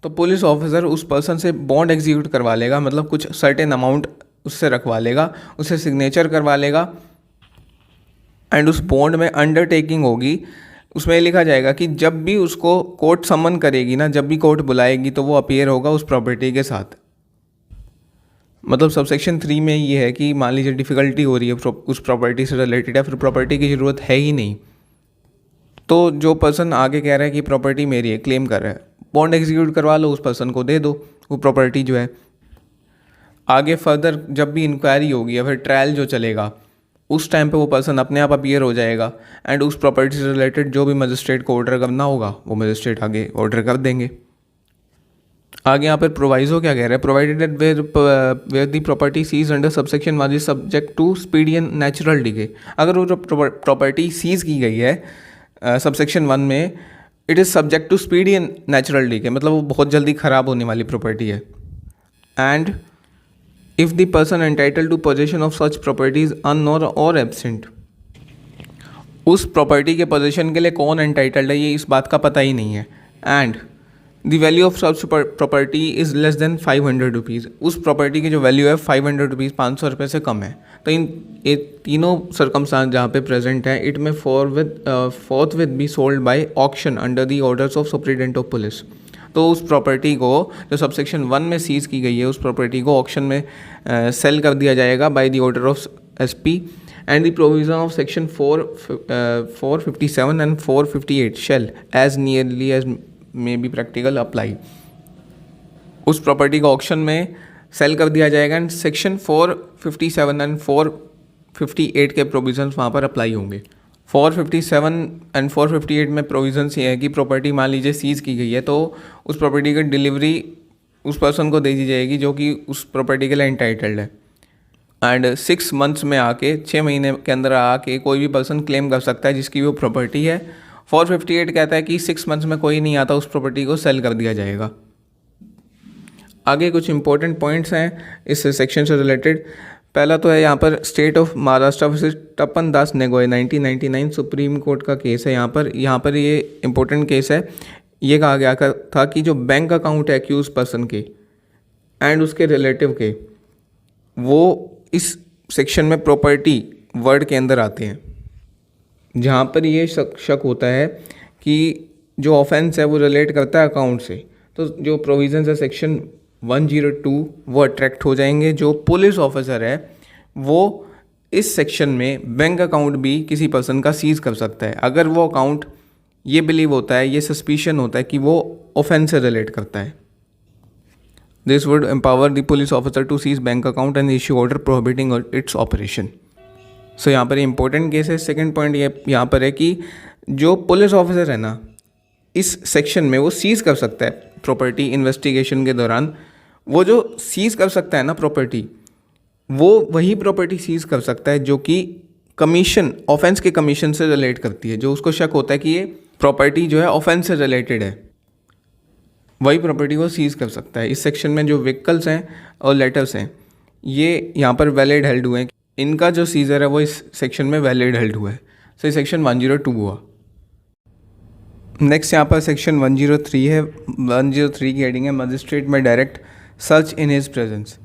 तो पुलिस ऑफिसर उस पर्सन से बॉन्ड एग्जीक्यूट करवा लेगा, मतलब कुछ सर्टेन अमाउंट उससे रखवा लेगा, उससे सिग्नेचर करवा लेगा, एंड उस बॉन्ड में अंडरटेकिंग होगी, उसमें लिखा जाएगा कि जब भी उसको कोर्ट समन करेगी ना, जब भी कोर्ट बुलाएगी तो वो अपीयर होगा उस प्रॉपर्टी के साथ। मतलब सबसेक्शन 3 में ये है कि मान लीजिए डिफ़िकल्टी हो रही है उस प्रॉपर्टी से रिलेटेड, या फिर प्रॉपर्टी की ज़रूरत है ही नहीं, तो जो पर्सन आगे कह रहा है कि प्रॉपर्टी मेरी है, क्लेम कर रहा है, बॉन्ड एग्जीक्यूट करवा लो, उस पर्सन को दे दो वो प्रॉपर्टी जो है। आगे फर्दर जब भी इंक्वायरी होगी या फिर ट्रायल जो चलेगा, उस टाइम पे वो पर्सन अपने आप अपीयर हो जाएगा, एंड उस प्रॉपर्टी से रिलेटेड जो भी मजिस्ट्रेट को ऑर्डर करना होगा वो मजिस्ट्रेट आगे ऑर्डर कर देंगे। आगे यहाँ पर प्रोवाइजो क्या कह रहा है? Provided that where the property seize under subsection 1 is subject to speedy and natural decay. अगर वो जो प्रॉपर्टी सीज की गई है सबसेक्शन 1 में, it is subject to speedy and natural decay, मतलब वो बहुत जल्दी ख़राब होने वाली प्रॉपर्टी है। And if the person entitled to possession of such property is unknown or absent, उस प्रॉपर्टी के पोजेशन के लिए कौन एंटाइटल्ड है ये इस बात का पता ही नहीं है, and the value of such property is less than 500 rupees, उस प्रॉपर्टी की जो वैल्यू है 500 रुपीज़, 500 रुपये से कम है, तो इन ये तीनों सर्कमस्टांस जहाँ पे प्रेजेंट है, इट में fourth with be sold by auction under the orders of superintendent of police. तो उस प्रॉपर्टी को जो सबसेक्शन 1 में सीज़ की गई है उस प्रॉपर्टी को ऑक्शन में सेल कर दिया जाएगा by the order of SP, and the provision of section 457 and 458 shall as nearly as may be practical apply. उस प्रॉपर्टी को ऑक्शन में सेल कर दिया जाएगा एंड सेक्शन 457 एंड 458 के प्रोविजंस वहाँ पर अप्लाई होंगे। 457 एंड 458 में प्रोविजंस ये है कि प्रॉपर्टी मान लीजिए सीज़ की गई है तो उस प्रॉपर्टी की डिलीवरी उस पर्सन को दे दी जाएगी जो कि उस प्रॉपर्टी के लिए इंटाइटल्ड है, एंड 6 मंथ्स में आके 6 महीने के अंदर आके कोई भी पर्सन क्लेम कर सकता है जिसकी वो प्रॉपर्टी है। 458 कहता है कि 6 मंथ्स में कोई नहीं आता उस प्रॉपर्टी को सेल कर दिया जाएगा। आगे कुछ इंपॉर्टेंट पॉइंट्स हैं इस सेक्शन से रिलेटेड। पहला तो है यहाँ पर state of Maharashtra versus Tapan Das Neogy 1999 supreme court का केस है। यहाँ पर ये इंपॉर्टेंट केस है। ये कहा गया था कि जो बैंक अकाउंट है एक्यूज पर्सन के एंड उसके रिलेटिव के, वो इस सेक्शन में प्रॉपर्टी वर्ड के अंदर आते हैं, जहाँ पर ये शक होता है कि जो ऑफेंस है वो रिलेट करता है अकाउंट से, तो जो प्रोविजंस है सेक्शन 102 वो अट्रैक्ट हो जाएंगे। जो पुलिस ऑफिसर है वो इस सेक्शन में बैंक अकाउंट भी किसी पर्सन का सीज कर सकता है अगर वो अकाउंट ये बिलीव होता है, ये सस्पिशन होता है कि वो ऑफेंस से रिलेट करता है। This would empower the police officer to seize bank account and issue order prohibiting its operation. So यहाँ पर इंपॉर्टेंट केस है। सेकेंड पॉइंट ये यहाँ पर है कि जो पुलिस ऑफिसर है ना इस सेक्शन में वो सीज़ कर सकता है प्रॉपर्टी इन्वेस्टिगेशन के दौरान। वो जो सीज़ कर सकता है ना प्रॉपर्टी, वो वही प्रॉपर्टी सीज़ कर सकता है जो कि कमीशन ऑफेंस के कमीशन से रिलेट करती है। जो उसको शक होता है कि ये प्रॉपर्टी जो है ऑफेंस से रिलेटेड है, वही प्रॉपर्टी को सीज़ कर सकता है। इस सेक्शन में जो व्हीकल्स हैं और लेटर्स हैं ये यहाँ पर वैलिड हेल्ड हुए हैं। इनका जो सीज़र है वो इस सेक्शन में वैलिड हेल्ड हुआ है। सो सेक्शन 102 हुआ। नेक्स्ट यहाँ पर सेक्शन 103 है। 103 की हेडिंग है मजिस्ट्रेट में direct search in his presence.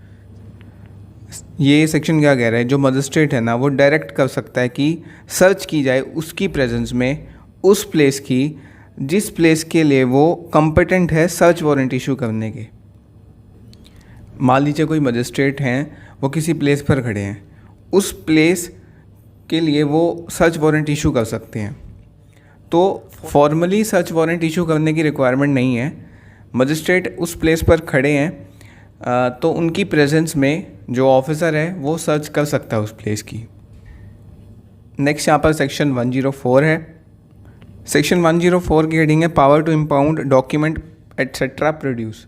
ये सेक्शन क्या कह रहा है, जो मजिस्ट्रेट है ना वो डायरेक्ट कर सकता है कि सर्च की जाए उसकी प्रेजेंस में उस प्लेस की जिस प्लेस के लिए वो कॉम्पिटेंट है सर्च वारंट इशू करने के। मान लीजिए कोई मजिस्ट्रेट हैं वो किसी प्लेस पर खड़े हैं, उस प्लेस के लिए वो सर्च वारंट इशू कर सकते हैं। तो फॉर्मली सर्च वारंट इशू करने की रिक्वायरमेंट नहीं है। मजिस्ट्रेट उस प्लेस पर खड़े हैं तो उनकी प्रेजेंस में जो ऑफिसर है वो सर्च कर सकता है उस प्लेस की। नेक्स्ट यहाँ पर सेक्शन 104 है। सेक्शन 104 की हेडिंग है power to impound document etcetera produce.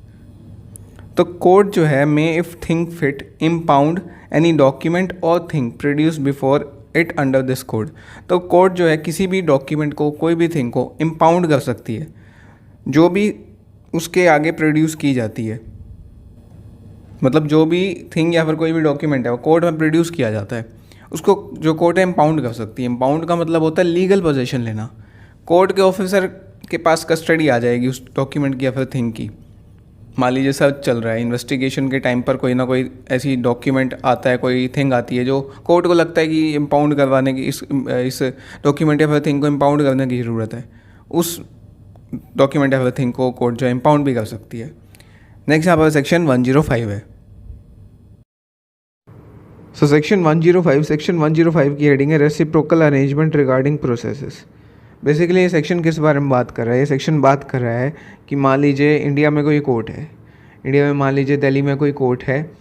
तो कोर्ट जो है may if think fit impound any document or thing produce before it under this code. तो कोर्ट जो है किसी भी डॉक्यूमेंट को, कोई भी थिंग को इम्पाउंड कर सकती है जो भी उसके आगे प्रोड्यूस की जाती है। मतलब जो भी थिंग या फिर कोई भी डॉक्यूमेंट है वो कोर्ट में प्रोड्यूस किया जाता है, उसको जो कोर्ट है इम्पाउंड कर सकती है। इम्पाउंड का मतलब होता है लीगल पोजीशन लेना। कोर्ट के ऑफिसर के पास कस्टडी आ जाएगी उस डॉक्यूमेंट की या फिर थिंग की। मान लीजिए सर्च चल रहा है, इन्वेस्टिगेशन के टाइम पर कोई ना कोई ऐसी डॉक्यूमेंट आता है, कोई थिंग आती है जो कोर्ट को लगता है कि इम्पाउंड करवाने की, इस डॉक्यूमेंट या फिर थिंग को इम्पाउंड करने की ज़रूरत है, उस डॉक्यूमेंट या फिर थिंग को कोर्ट जो है इम्पाउंड भी कर सकती है। नेक्स्ट यहाँ पर सेक्शन 105 है। सो सेक्शन 105 की हेडिंग है reciprocal arrangement regarding processes. Basically ये सेक्शन किस बारे में बात कर रहा है? ये सेक्शन बात कर रहा है कि मान लीजिए इंडिया में कोई कोर्ट है, इंडिया में मान लीजिए दिल्ली में कोई कोर्ट है।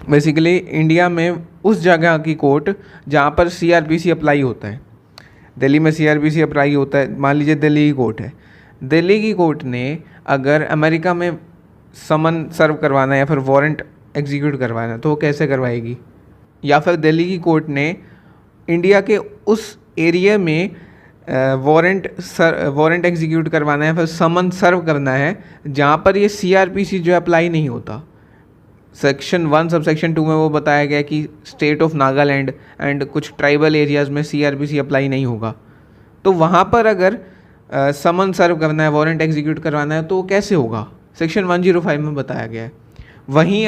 बेसिकली इंडिया में उस जगह की कोर्ट जहाँ पर CRPC अप्लाई होता है, दिल्ली में CRPC अप्लाई होता है, मान लीजिए दिल्ली की कोर्ट है। दिल्ली की कोर्ट ने अगर अमेरिका में समन सर्व करवाना है या फिर वारंट एग्जीक्यूट करवाना है तो वो कैसे करवाएगी? या फिर दिल्ली की कोर्ट ने इंडिया के उस एरिया में वारंट एग्जीक्यूट करवाना है, फिर समन सर्व करना है जहाँ पर ये CRPC जो अप्लाई नहीं होता। सेक्शन 1 सबसेक्शन 2 में वो बताया गया कि स्टेट ऑफ नागालैंड एंड कुछ ट्राइबल एरियाज़ में CRPC अप्लाई नहीं होगा, तो वहाँ पर अगर समन सर्व करना है, वारंट एग्जीक्यूट करवाना है तो वो कैसे होगा? सेक्शन 105 में बताया गया है। वहीं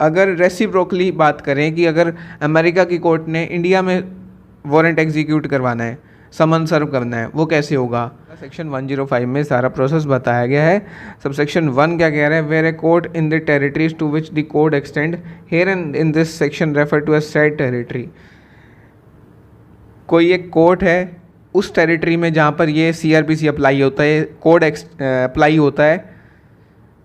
अगर रेसिप्रोकली बात करें कि अगर अमेरिका की कोर्ट ने इंडिया में वारंट एग्जीक्यूट करवाना है, समन सर्व करना है, वो कैसे होगा? सेक्शन 105 में सारा प्रोसेस बताया गया है। सब सेक्शन 1 क्या कह रहा है? Where a court in the territories to which the code extend here and in this section refer to a said territory. कोई एक कोर्ट है उस टेरिटरी में जहाँ पर ये CRPC अप्लाई होता है, कोड अप्लाई होता है,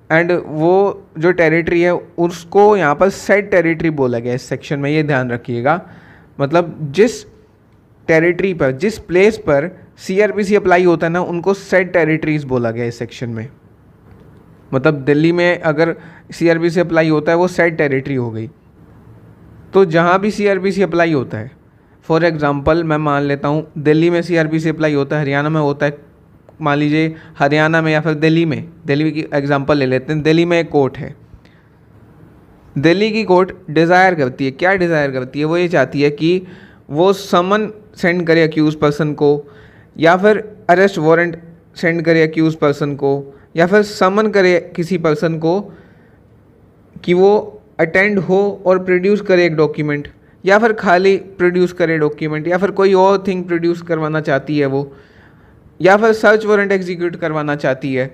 एंड वो जो टेरिटरी है उसको यहाँ पर सेड टेरिटरी बोला गया है इस सेक्शन में, ये ध्यान रखिएगा। मतलब जिस टेरिटरी पर, जिस प्लेस पर CRPC अप्लाई होता है ना, उनको सेड टेरिटरीज बोला गया है इस सेक्शन में। मतलब दिल्ली में अगर CRPC अप्लाई होता है वो सेड टेरिटरी हो गई। तो जहाँ भी CRPC अप्लाई होता है, फॉर एग्जांपल मैं मान लेता हूँ दिल्ली में CRPC अप्लाई होता है, हरियाणा में होता है, मान लीजिए हरियाणा में या फिर दिल्ली में, दिल्ली की एग्जांपल ले लेते हैं। दिल्ली में एक कोर्ट है, दिल्ली की कोर्ट डिज़ायर करती है, क्या डिज़ायर करती है? वो ये चाहती है कि वो समन सेंड करे अक्यूज पर्सन को, या फिर अरेस्ट वारंट सेंड करे अक्यूज पर्सन को, या फिर समन करे किसी पर्सन को कि वो अटेंड हो और प्रोड्यूस करे एक डॉक्यूमेंट, या फिर खाली प्रोड्यूस करे डॉक्यूमेंट, या फिर कोई और थिंग प्रोड्यूस करवाना चाहती है वो, या फिर सर्च वारंट एग्जीक्यूट करवाना चाहती है।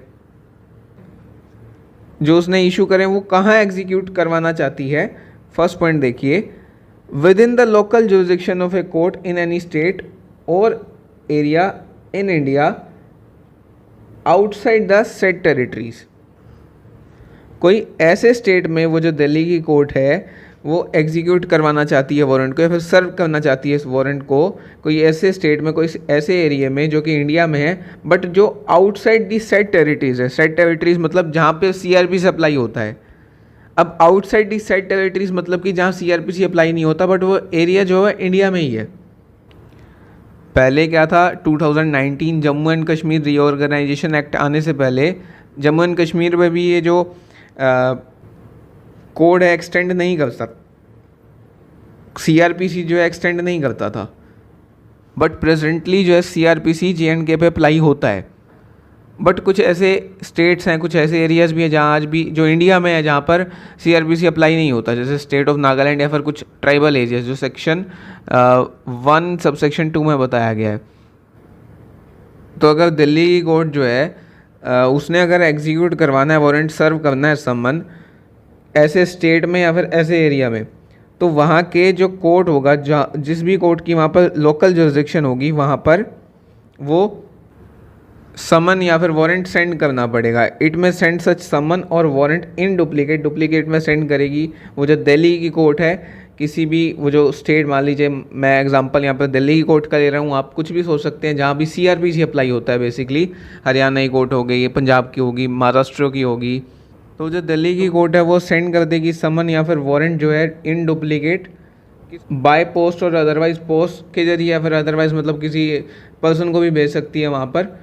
जो उसने इशू करें वो कहाँ एग्जीक्यूट करवाना चाहती है? फर्स्ट पॉइंट देखिए, within the local jurisdiction of a court in any state or area in India outside the said territories. कोई ऐसे स्टेट में वो जो दिल्ली की कोर्ट है वो एग्जीक्यूट करवाना चाहती है वारंट को, या फिर सर्व करना चाहती है इस वारंट को कोई ऐसे स्टेट में, कोई ऐसे एरिया में जो कि इंडिया में है, बट जो आउटसाइड दी सेड टेरिटरीज है। सेड टेरिटरीज मतलब जहाँ पे CRPC अप्लाई होता है। अब आउटसाइड दी सेड टेरिटरीज मतलब कि जहाँ CRPC अप्लाई नहीं होता, बट वो एरिया जो है इंडिया में ही है। पहले क्या था, 2019 Jammu and Kashmir reorganisation act आने से पहले जम्मू एंड कश्मीर में भी ये जो कोड है एक्सटेंड नहीं कर सकता, CRPC जो है एक्सटेंड नहीं करता था, बट प्रेजेंटली जो है CRPC J&K पे अप्लाई होता है। बट कुछ ऐसे स्टेट्स हैं, कुछ ऐसे एरियाज़ भी हैं जहाँ आज भी, जो इंडिया में है, जहाँ पर CRPC अप्लाई नहीं होता, जैसे स्टेट ऑफ नागालैंड या फिर कुछ ट्राइबल एरियाज जो सेक्शन 1 सब सेक्शन 2 में बताया गया है। तो अगर दिल्ली की कोर्ट जो है उसने अगर एग्जीक्यूट करवाना है, वारंट सर्व करना है समन ऐसे स्टेट में या फिर ऐसे एरिया में, तो वहाँ के जो कोर्ट होगा, जहाँ जिस भी कोर्ट की वहाँ पर लोकल जुरिसडिक्शन होगी, वहाँ पर वो समन या फिर वारंट सेंड करना पड़ेगा। इट में सेंड सच समन और वारंट इन डुप्लीकेट, डुप्लीकेट में सेंड करेगी वो जो दिल्ली की कोर्ट है। किसी भी वो जो स्टेट, मान लीजिए मैं एग्जांपल यहाँ पर दिल्ली की कोर्ट का ले रहा हूँ, आप कुछ भी सोच सकते हैं जहाँ भी CRPC अप्लाई होता है। बेसिकली हरियाणा की कोर्ट हो गई, पंजाब की होगी, महाराष्ट्र की होगी, तो जो दिल्ली की कोर्ट है वो सेंड कर देगी समन या फिर वारंट जो है इन डुप्लीकेट बाय पोस्ट और अदरवाइज पोस्ट के जरिए, या फिर अदरवाइज मतलब किसी पर्सन को भी भेज सकती है वहाँ पर।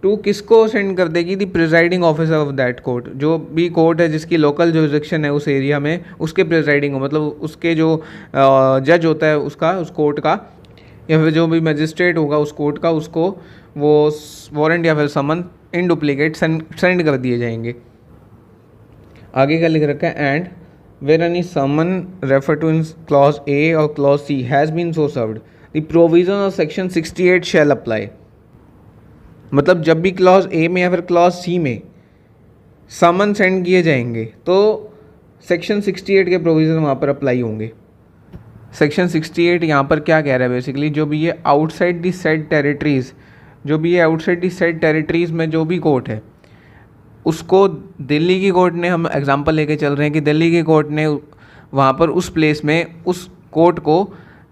टू किसको सेंड कर देगी? The presiding officer of that court. जो भी कोर्ट है जिसकी लोकल जुरिसडिक्शन है उस एरिया में, उसके प्रिजाइडिंग हो, मतलब उसके जो जज होता है उसका, उस कोर्ट का, या फिर जो भी मजिस्ट्रेट होगा उस कोर्ट का, उसको वो वारंट या फिर समन इन डुप्लीकेट सेंड कर दिए जाएंगे। आगे का लिख रखा है, and where any summon refer to in clause A और clause C has been so served the provision of section 68 shall apply. मतलब जब भी क्लॉज A में या फिर क्लॉज C में समन सेंड किए जाएंगे तो सेक्शन 68 के प्रोविज़न वहाँ पर अप्लाई होंगे। सेक्शन 68 यहाँ पर क्या कह रहा है? बेसिकली जो भी ये आउटसाइड दी सेड टेरिटरीज़, जो भी ये आउटसाइड दी सेड टेरिटरीज़ में जो भी कोर्ट है, उसको दिल्ली की कोर्ट ने, हम एग्जांपल लेके चल रहे हैं कि दिल्ली की कोर्ट ने वहाँ पर उस प्लेस में उस कोर्ट को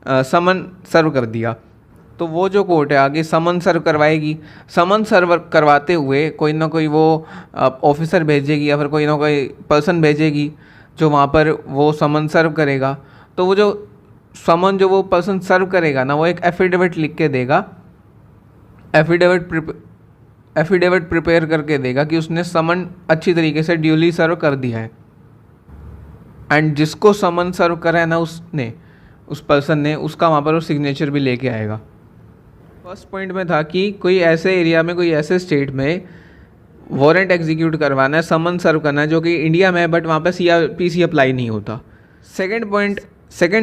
समन सर्व कर दिया, तो वो जो कोर्ट है आगे समन सर्व करवाएगी। समन सर्व करवाते हुए कोई ना कोई वो ऑफिसर भेजेगी या फिर कोई ना कोई पर्सन भेजेगी जो वहाँ पर वो समन सर्व करेगा। तो वो जो समन जो वो पर्सन सर्व करेगा ना, वो एक एफिडेविट लिख के देगा, एफिडेविट प्रिपेयर करके देगा कि उसने समन अच्छी तरीके से ड्यूली सर्व कर दिया है। एंड जिसको समन सर्व करा है ना उसने, उस पर्सन ने, उसका वहाँ पर वो सिग्नेचर भी लेके आएगा। फर्स्ट पॉइंट में था कि कोई ऐसे एरिया में, कोई ऐसे स्टेट में वारंट एग्जीक्यूट करवाना है, समन सर्व करना है जो कि इंडिया में है, बट वहाँ पर CRPC अप्लाई नहीं होता। सेकंड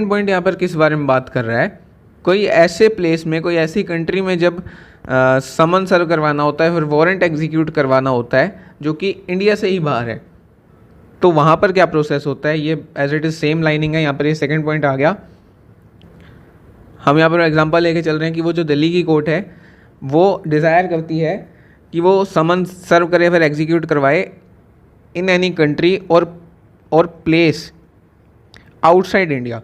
पॉइंट यहाँ पर किस बारे में बात कर रहा है? कोई ऐसे प्लेस में, कोई ऐसी कंट्री में जब समन सर्व करवाना होता है, फिर वारंट एग्जीक्यूट करवाना होता है जो कि इंडिया से ही बाहर है, तो वहाँ पर क्या प्रोसेस होता है, ये as it is same lining है। यहाँ पर ये सेकंड पॉइंट आ गया। हम यहाँ पर एग्जांपल लेके चल रहे हैं कि वो जो दिल्ली की कोर्ट है वो डिज़ायर करती है कि वो समन सर्व करे, फिर एग्जीक्यूट करवाए इन एनी कंट्री और place outside India,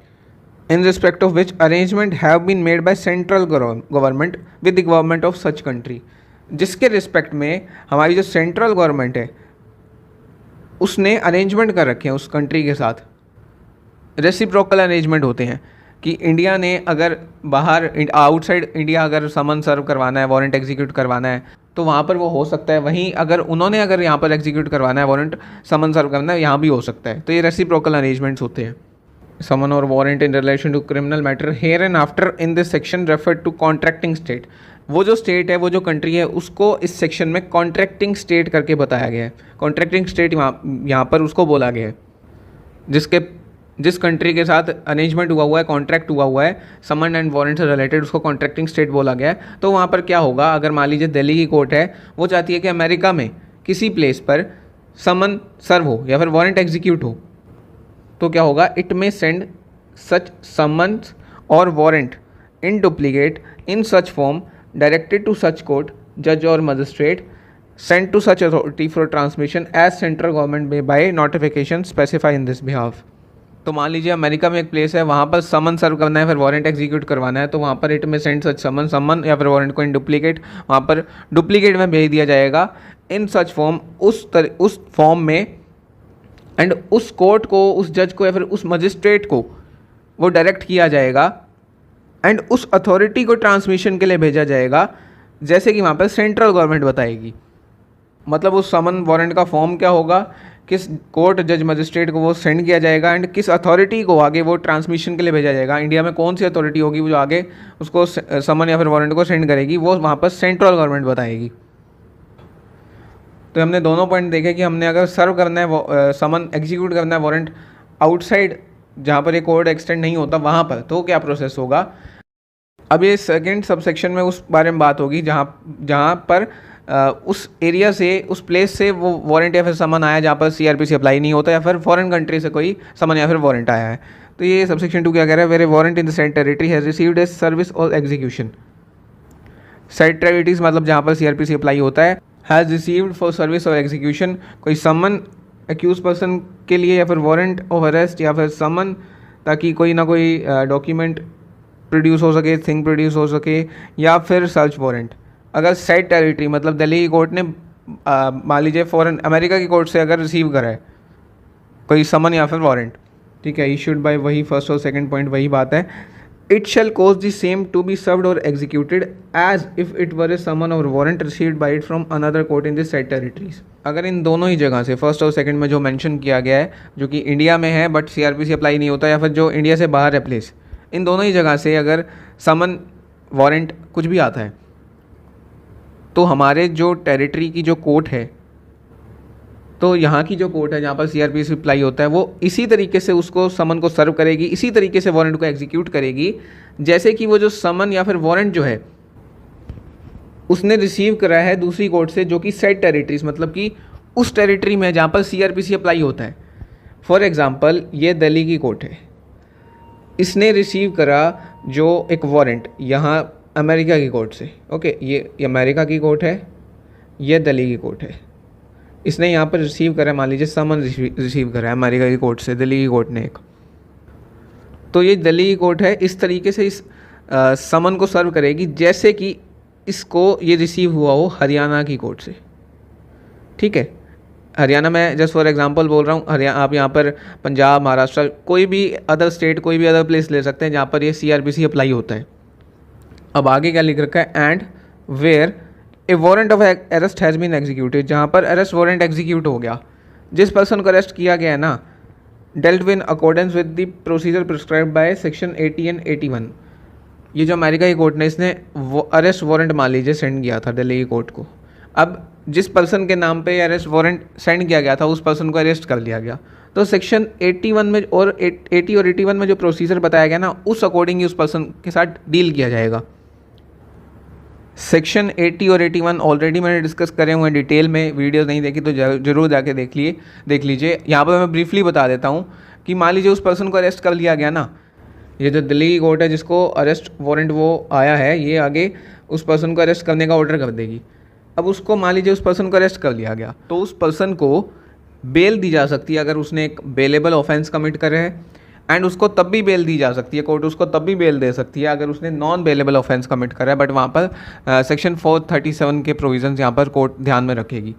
in respect of which arrangement have been made by central government with the government of such country, जिसके रिस्पेक्ट में हमारी जो सेंट्रल गवर्नमेंट है उसने अरेंजमेंट कर रखे हैं उस कंट्री के साथ। रेसिप्रोकल अरेंजमेंट होते हैं कि इंडिया ने अगर बाहर आउटसाइड इंडिया अगर समन सर्व करवाना है, वारंट एग्जीक्यूट करवाना है, तो वहाँ पर वो हो सकता है। वहीं अगर उन्होंने अगर यहाँ पर एग्जीक्यूट करवाना है, वारंट समन सर्व करना है, यहाँ भी हो सकता है। तो ये रेसिप्रोकल अरेंजमेंट्स होते हैं। समन और warrant in relation to criminal matter here and after in this section refer to contracting state. वो जो स्टेट है, वो जो कंट्री है, उसको इस सेक्शन में कॉन्ट्रैक्टिंग स्टेट करके बताया गया है। कॉन्ट्रैक्टिंग स्टेट यहाँ पर उसको बोला गया है जिस कंट्री के साथ अरेंजमेंट हुआ हुआ है, कॉन्ट्रैक्ट हुआ हुआ है समन एंड वारंट से रिलेटेड, उसको कॉन्ट्रैक्टिंग स्टेट बोला गया है। तो वहाँ पर क्या होगा, अगर मान लीजिए दिल्ली की कोर्ट है, वो चाहती है कि अमेरिका में किसी प्लेस पर समन सर्व हो या फिर वारंट एग्जीक्यूट हो, तो क्या होगा, it may send such summons or warrant in duplicate in such form directed to such court जज or magistrate send to such authority for transmission as central government may by notification specify in this behalf. तो मान लीजिए America में एक place है, वहाँ पर समन सर्व करना है, फिर वारंट एग्जीक्यूट करवाना है, तो वहाँ पर इट में सेंड सच समन या फिर वारंट को इन डुप्लीकेट, वहाँ पर डुप्लीकेट में भेज दिया जाएगा इन सच फॉर्म, उस फॉर्म में, एंड उस कोर्ट को, उस जज को या फिर उस मजिस्ट्रेट को वो डायरेक्ट किया जाएगा एंड उस अथॉरिटी को ट्रांसमिशन के लिए भेजा जाएगा, जैसे कि वहाँ पर सेंट्रल गवर्नमेंट बताएगी। मतलब उस समन वारंट का फॉर्म क्या होगा, किस कोर्ट जज मजिस्ट्रेट को वो सेंड किया जाएगा एंड किस अथॉरिटी को आगे वो ट्रांसमिशन के लिए भेजा जाएगा। इंडिया में कौन सी अथॉरिटी होगी वो जो आगे उसको समन या फिर वारंट को सेंड करेगी, वो वहाँ पर सेंट्रल गवर्नमेंट बताएगी। तो हमने दोनों पॉइंट देखे कि हमने अगर सर्व करना है, समन एग्जीक्यूट करना है वारंट आउटसाइड जहाँ पर ये कोर्ट एक्सटेंड नहीं होता वहाँ पर, तो क्या प्रोसेस होगा। अब ये सेकंड सबसेक्शन में उस बारे में बात होगी जहाँ पर उस एरिया से, उस प्लेस से वो वारंट या फिर समन आया जहाँ पर सीआरपीसी अप्लाई नहीं होता, या फिर फॉरेन कंट्री से कोई समन या फिर वारंट आया है। तो ये सबसेक्शन 2 क्या कह रहा है, where warrant in the said territory has received as service और एग्जीक्यूशन। सेड टेरिटरीज मतलब जहाँ पर सीआरपीसी अप्लाई होता है, हैज़ रिसीव्ड फॉर सर्विस और एग्जीक्यूशन, कोई समन एक्यूज पर्सन के लिए या फिर वारंट ऑफ अरेस्ट या फिर समन, ताकि कोई ना कोई डॉक्यूमेंट प्रोड्यूस हो सके, थिंग प्रोड्यूस हो सके, या फिर सर्च वारंट। अगर सेड टेरिटरी मतलब दिल्ली की कोर्ट ने मान लीजिए फॉरेन अमेरिका की कोर्ट से अगर रिसीव करा है कोई समन या फिर वारंट, ठीक है, इशूड बाय, वही फर्स्ट और सेकंड पॉइंट वही बात है, it shall cause the same to be served or executed as if it were a summon और warrant received by it from another court in this said territories. अगर इन दोनों ही जगह से, फर्स्ट और सेकंड में जो मेंशन किया गया है, जो कि इंडिया में है बट सीआरपीसी अप्लाई नहीं होता, या फिर जो इंडिया से बाहर है प्लेस, इन दोनों ही जगह से अगर समन वारंट कुछ भी आता है, तो हमारे जो टेरिटरी की जो कोर्ट है, तो यहाँ की जो कोर्ट है जहाँ पर सीआरपीसी अप्लाई होता है, वो इसी तरीके से उसको समन को सर्व करेगी, इसी तरीके से वारंट को एग्जीक्यूट करेगी, जैसे कि वो जो समन या फिर वारंट जो है उसने रिसीव करा है दूसरी कोर्ट से, जो कि सेड टेरिटरीज मतलब कि उस टेरिटरी में जहाँ पर सीआरपीसी अप्लाई होता है। फॉर एग्जांपल ये दिल्ली की कोर्ट है, इसने रिसीव करा जो एक वारंट यहाँ अमेरिका की कोर्ट से, ओके, ये अमेरिका की कोर्ट है, ये दिल्ली की कोर्ट है, इसने यहाँ पर रिसीव करा, मान लीजिए समन रिसीव करा है अमेरिका की कोर्ट से, दिल्ली की कोर्ट ने एक, तो ये दिल्ली की कोर्ट है, इस तरीके से इस समन को सर्व करेगी जैसे कि इसको ये रिसीव हुआ हो हरियाणा की कोर्ट से, ठीक है। हरियाणा में जस्ट फॉर एग्जांपल बोल रहा हूँ, हरियाणा, आप यहाँ पर पंजाब, महाराष्ट्र, कोई भी अदर स्टेट, कोई भी अदर प्लेस ले सकते हैं जहाँ पर ये सीआरपीसी अप्लाई होता है। अब आगे क्या लिख रखा है, and where a warrant of arrest has been executed, जहाँ पर अरेस्ट वारंट एग्जीक्यूट हो गया, जिस पर्सन को अरेस्ट किया गया है ना, dealt win accordance with the procedure prescribed by section 80 and 81। ये जो अमेरिका की कोर्ट ने, इसने वो अरेस्ट वारंट मान लीजिए सेंड किया था दिल्ली की कोर्ट को। अब जिस पर्सन के नाम पे अरेस्ट वारंट सेंड किया गया था उस पर्सन को अरेस्ट कर लिया गया। तो सेक्शन 81 में और 80 और 81 में जो प्रोसीजर बताया गया ना, उस अकॉर्डिंग ही उस पर्सन के साथ डील किया जाएगा। सेक्शन 80 और 81 ऑलरेडी मैंने डिस्कस करे हुए हैं डिटेल में, वीडियोस नहीं देखी तो जरूर जाके देख लीजिए। यहाँ पर मैं ब्रीफली बता देता हूँ कि मान लीजिए उस पर्सन को अरेस्ट कर लिया गया ना, ये जो दिल्ली की कोर्ट है जिसको अरेस्ट वारंट वो आया है, ये आगे उस पर्सन को अरेस्ट करने का ऑर्डर कर देगी। अब उसको मान लीजिए उस पर्सन को अरेस्ट कर लिया गया, तो उस पर्सन को बेल दी जा सकती है अगर उसने एक बेलेबल ऑफेंस कमिट करे है, एंड उसको तब भी बेल दी जा सकती है, कोर्ट उसको तब भी बेल दे सकती है अगर उसने नॉन बेलेबल ऑफेंस कमिट करा है। बट वहाँ पर सेक्शन 437 के प्रोविजंस यहाँ पर कोर्ट ध्यान में रखेगी।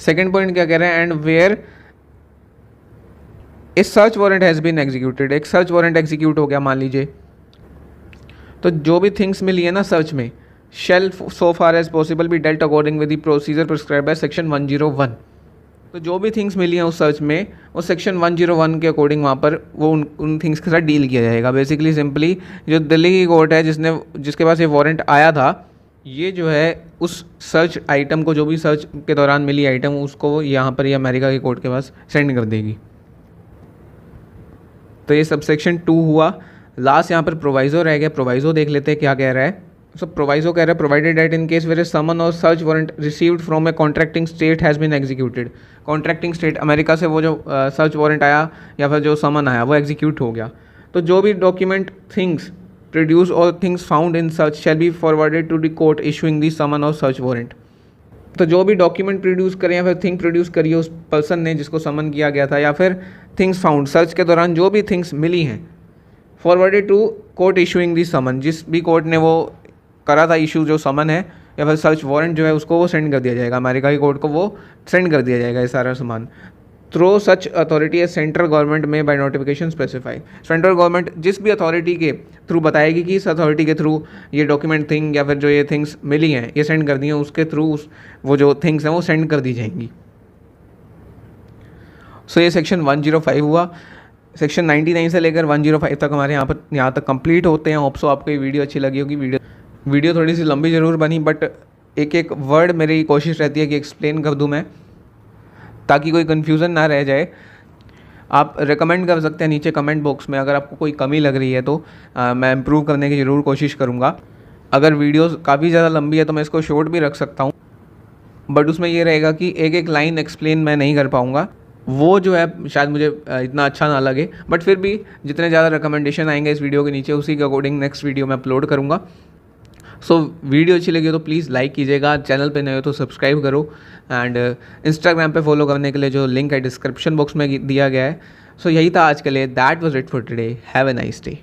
सेकेंड पॉइंट क्या कह रहे हैं, and where a search warrant has been executed, एक सर्च वारंट एग्जीक्यूट हो गया मान लीजिए, तो जो भी थिंग्स मिली है ना सर्च में, shall so far as possible be dealt according with the procedure prescribe by section 101। तो जो भी थिंग्स मिली हैं उस सर्च में, वो सेक्शन 101 के अकॉर्डिंग वहाँ पर वो उन थिंग्स के साथ डील किया जाएगा। बेसिकली सिंपली जो दिल्ली की कोर्ट है जिसके पास ये वारंट आया था, ये जो है उस सर्च आइटम को, जो भी सर्च के दौरान मिली आइटम, उसको यहाँ पर ये अमेरिका की कोर्ट के पास सेंड कर देगी। तो ये सब सेक्शन 2 हुआ। लास्ट यहाँ पर प्रोवाइजो रह गया, प्रोवाइजो देख लेते हैं क्या कह रहा है। सो प्रोवाइजो कह रहा है provided that in case where summon or search warrant received from a contracting state has been executed. Contracting state America से वो जो सर्च वारंट आया या फिर जो समन आया वो एग्जीक्यूट हो गया, तो जो भी document things produce or things found in search shall be forwarded to the court issuing the summon or search warrant. तो जो भी डॉक्यूमेंट प्रोड्यूस करें या फिर थिंग प्रोड्यूस करिए उस पर्सन ने जिसको समन किया गया था, या फिर थिंग्स फाउंड सर्च के दौरान जो भी थिंग्स मिली हैं, forwarded to court issuing the समन, जिस भी कोर्ट ने वो करा था इशू जो समन है या फिर सर्च वारंट जो है उसको वो सेंड कर दिया जाएगा, अमेरिका की कोर्ट को वो सेंड कर दिया जाएगा ये सारा सामान। थ्रो सच अथॉरिटी है central government may by notification specify. Central government जिस भी अथॉरिटी के थ्रू बताएगी कि इस अथॉरिटी के थ्रू ये डॉक्यूमेंट थिंग या फिर जो ये थिंग्स मिली हैं ये सेंड कर दी हैं, उसके थ्रू वो जो थिंग्स हैं वो सेंड कर दी जाएंगी। सो ये सेक्शन 105 हुआ। सेक्शन 99 से लेकर 105 तक हमारे यहाँ तक कंप्लीट होते हैं। होप सो आपको ये वीडियो अच्छी लगी होगी। वीडियो थोड़ी सी लंबी ज़रूर बनी, बट एक एक वर्ड मेरी कोशिश रहती है कि एक्सप्लेन कर दूं मैं, ताकि कोई कन्फ्यूज़न ना रह जाए। आप रिकमेंड कर सकते हैं नीचे कमेंट बॉक्स में, अगर आपको कोई कमी लग रही है तो मैं इम्प्रूव करने की ज़रूर कोशिश करूँगा। अगर वीडियोस काफ़ी ज़्यादा लंबी है तो मैं इसको शॉर्ट भी रख सकता हूँ, बट उसमें ये रहेगा कि एक एक लाइन एक्सप्लेन मैं नहीं कर पाऊँगा, वो जो है शायद मुझे इतना अच्छा ना लगे। बट फिर भी जितने ज़्यादा रिकमेंडेशन आएंगे इस वीडियो के नीचे, उसी के अकॉर्डिंग नेक्स्ट वीडियो मैं अपलोड करूँगा। सो वीडियो अच्छी लगी हो तो प्लीज़ लाइक कीजिएगा, चैनल पे नए हो तो सब्सक्राइब करो, एंड इंस्टाग्राम पे फॉलो करने के लिए जो लिंक है डिस्क्रिप्शन बॉक्स में दिया गया है। सो यही था आज के लिए। That was it for today. Have a nice day.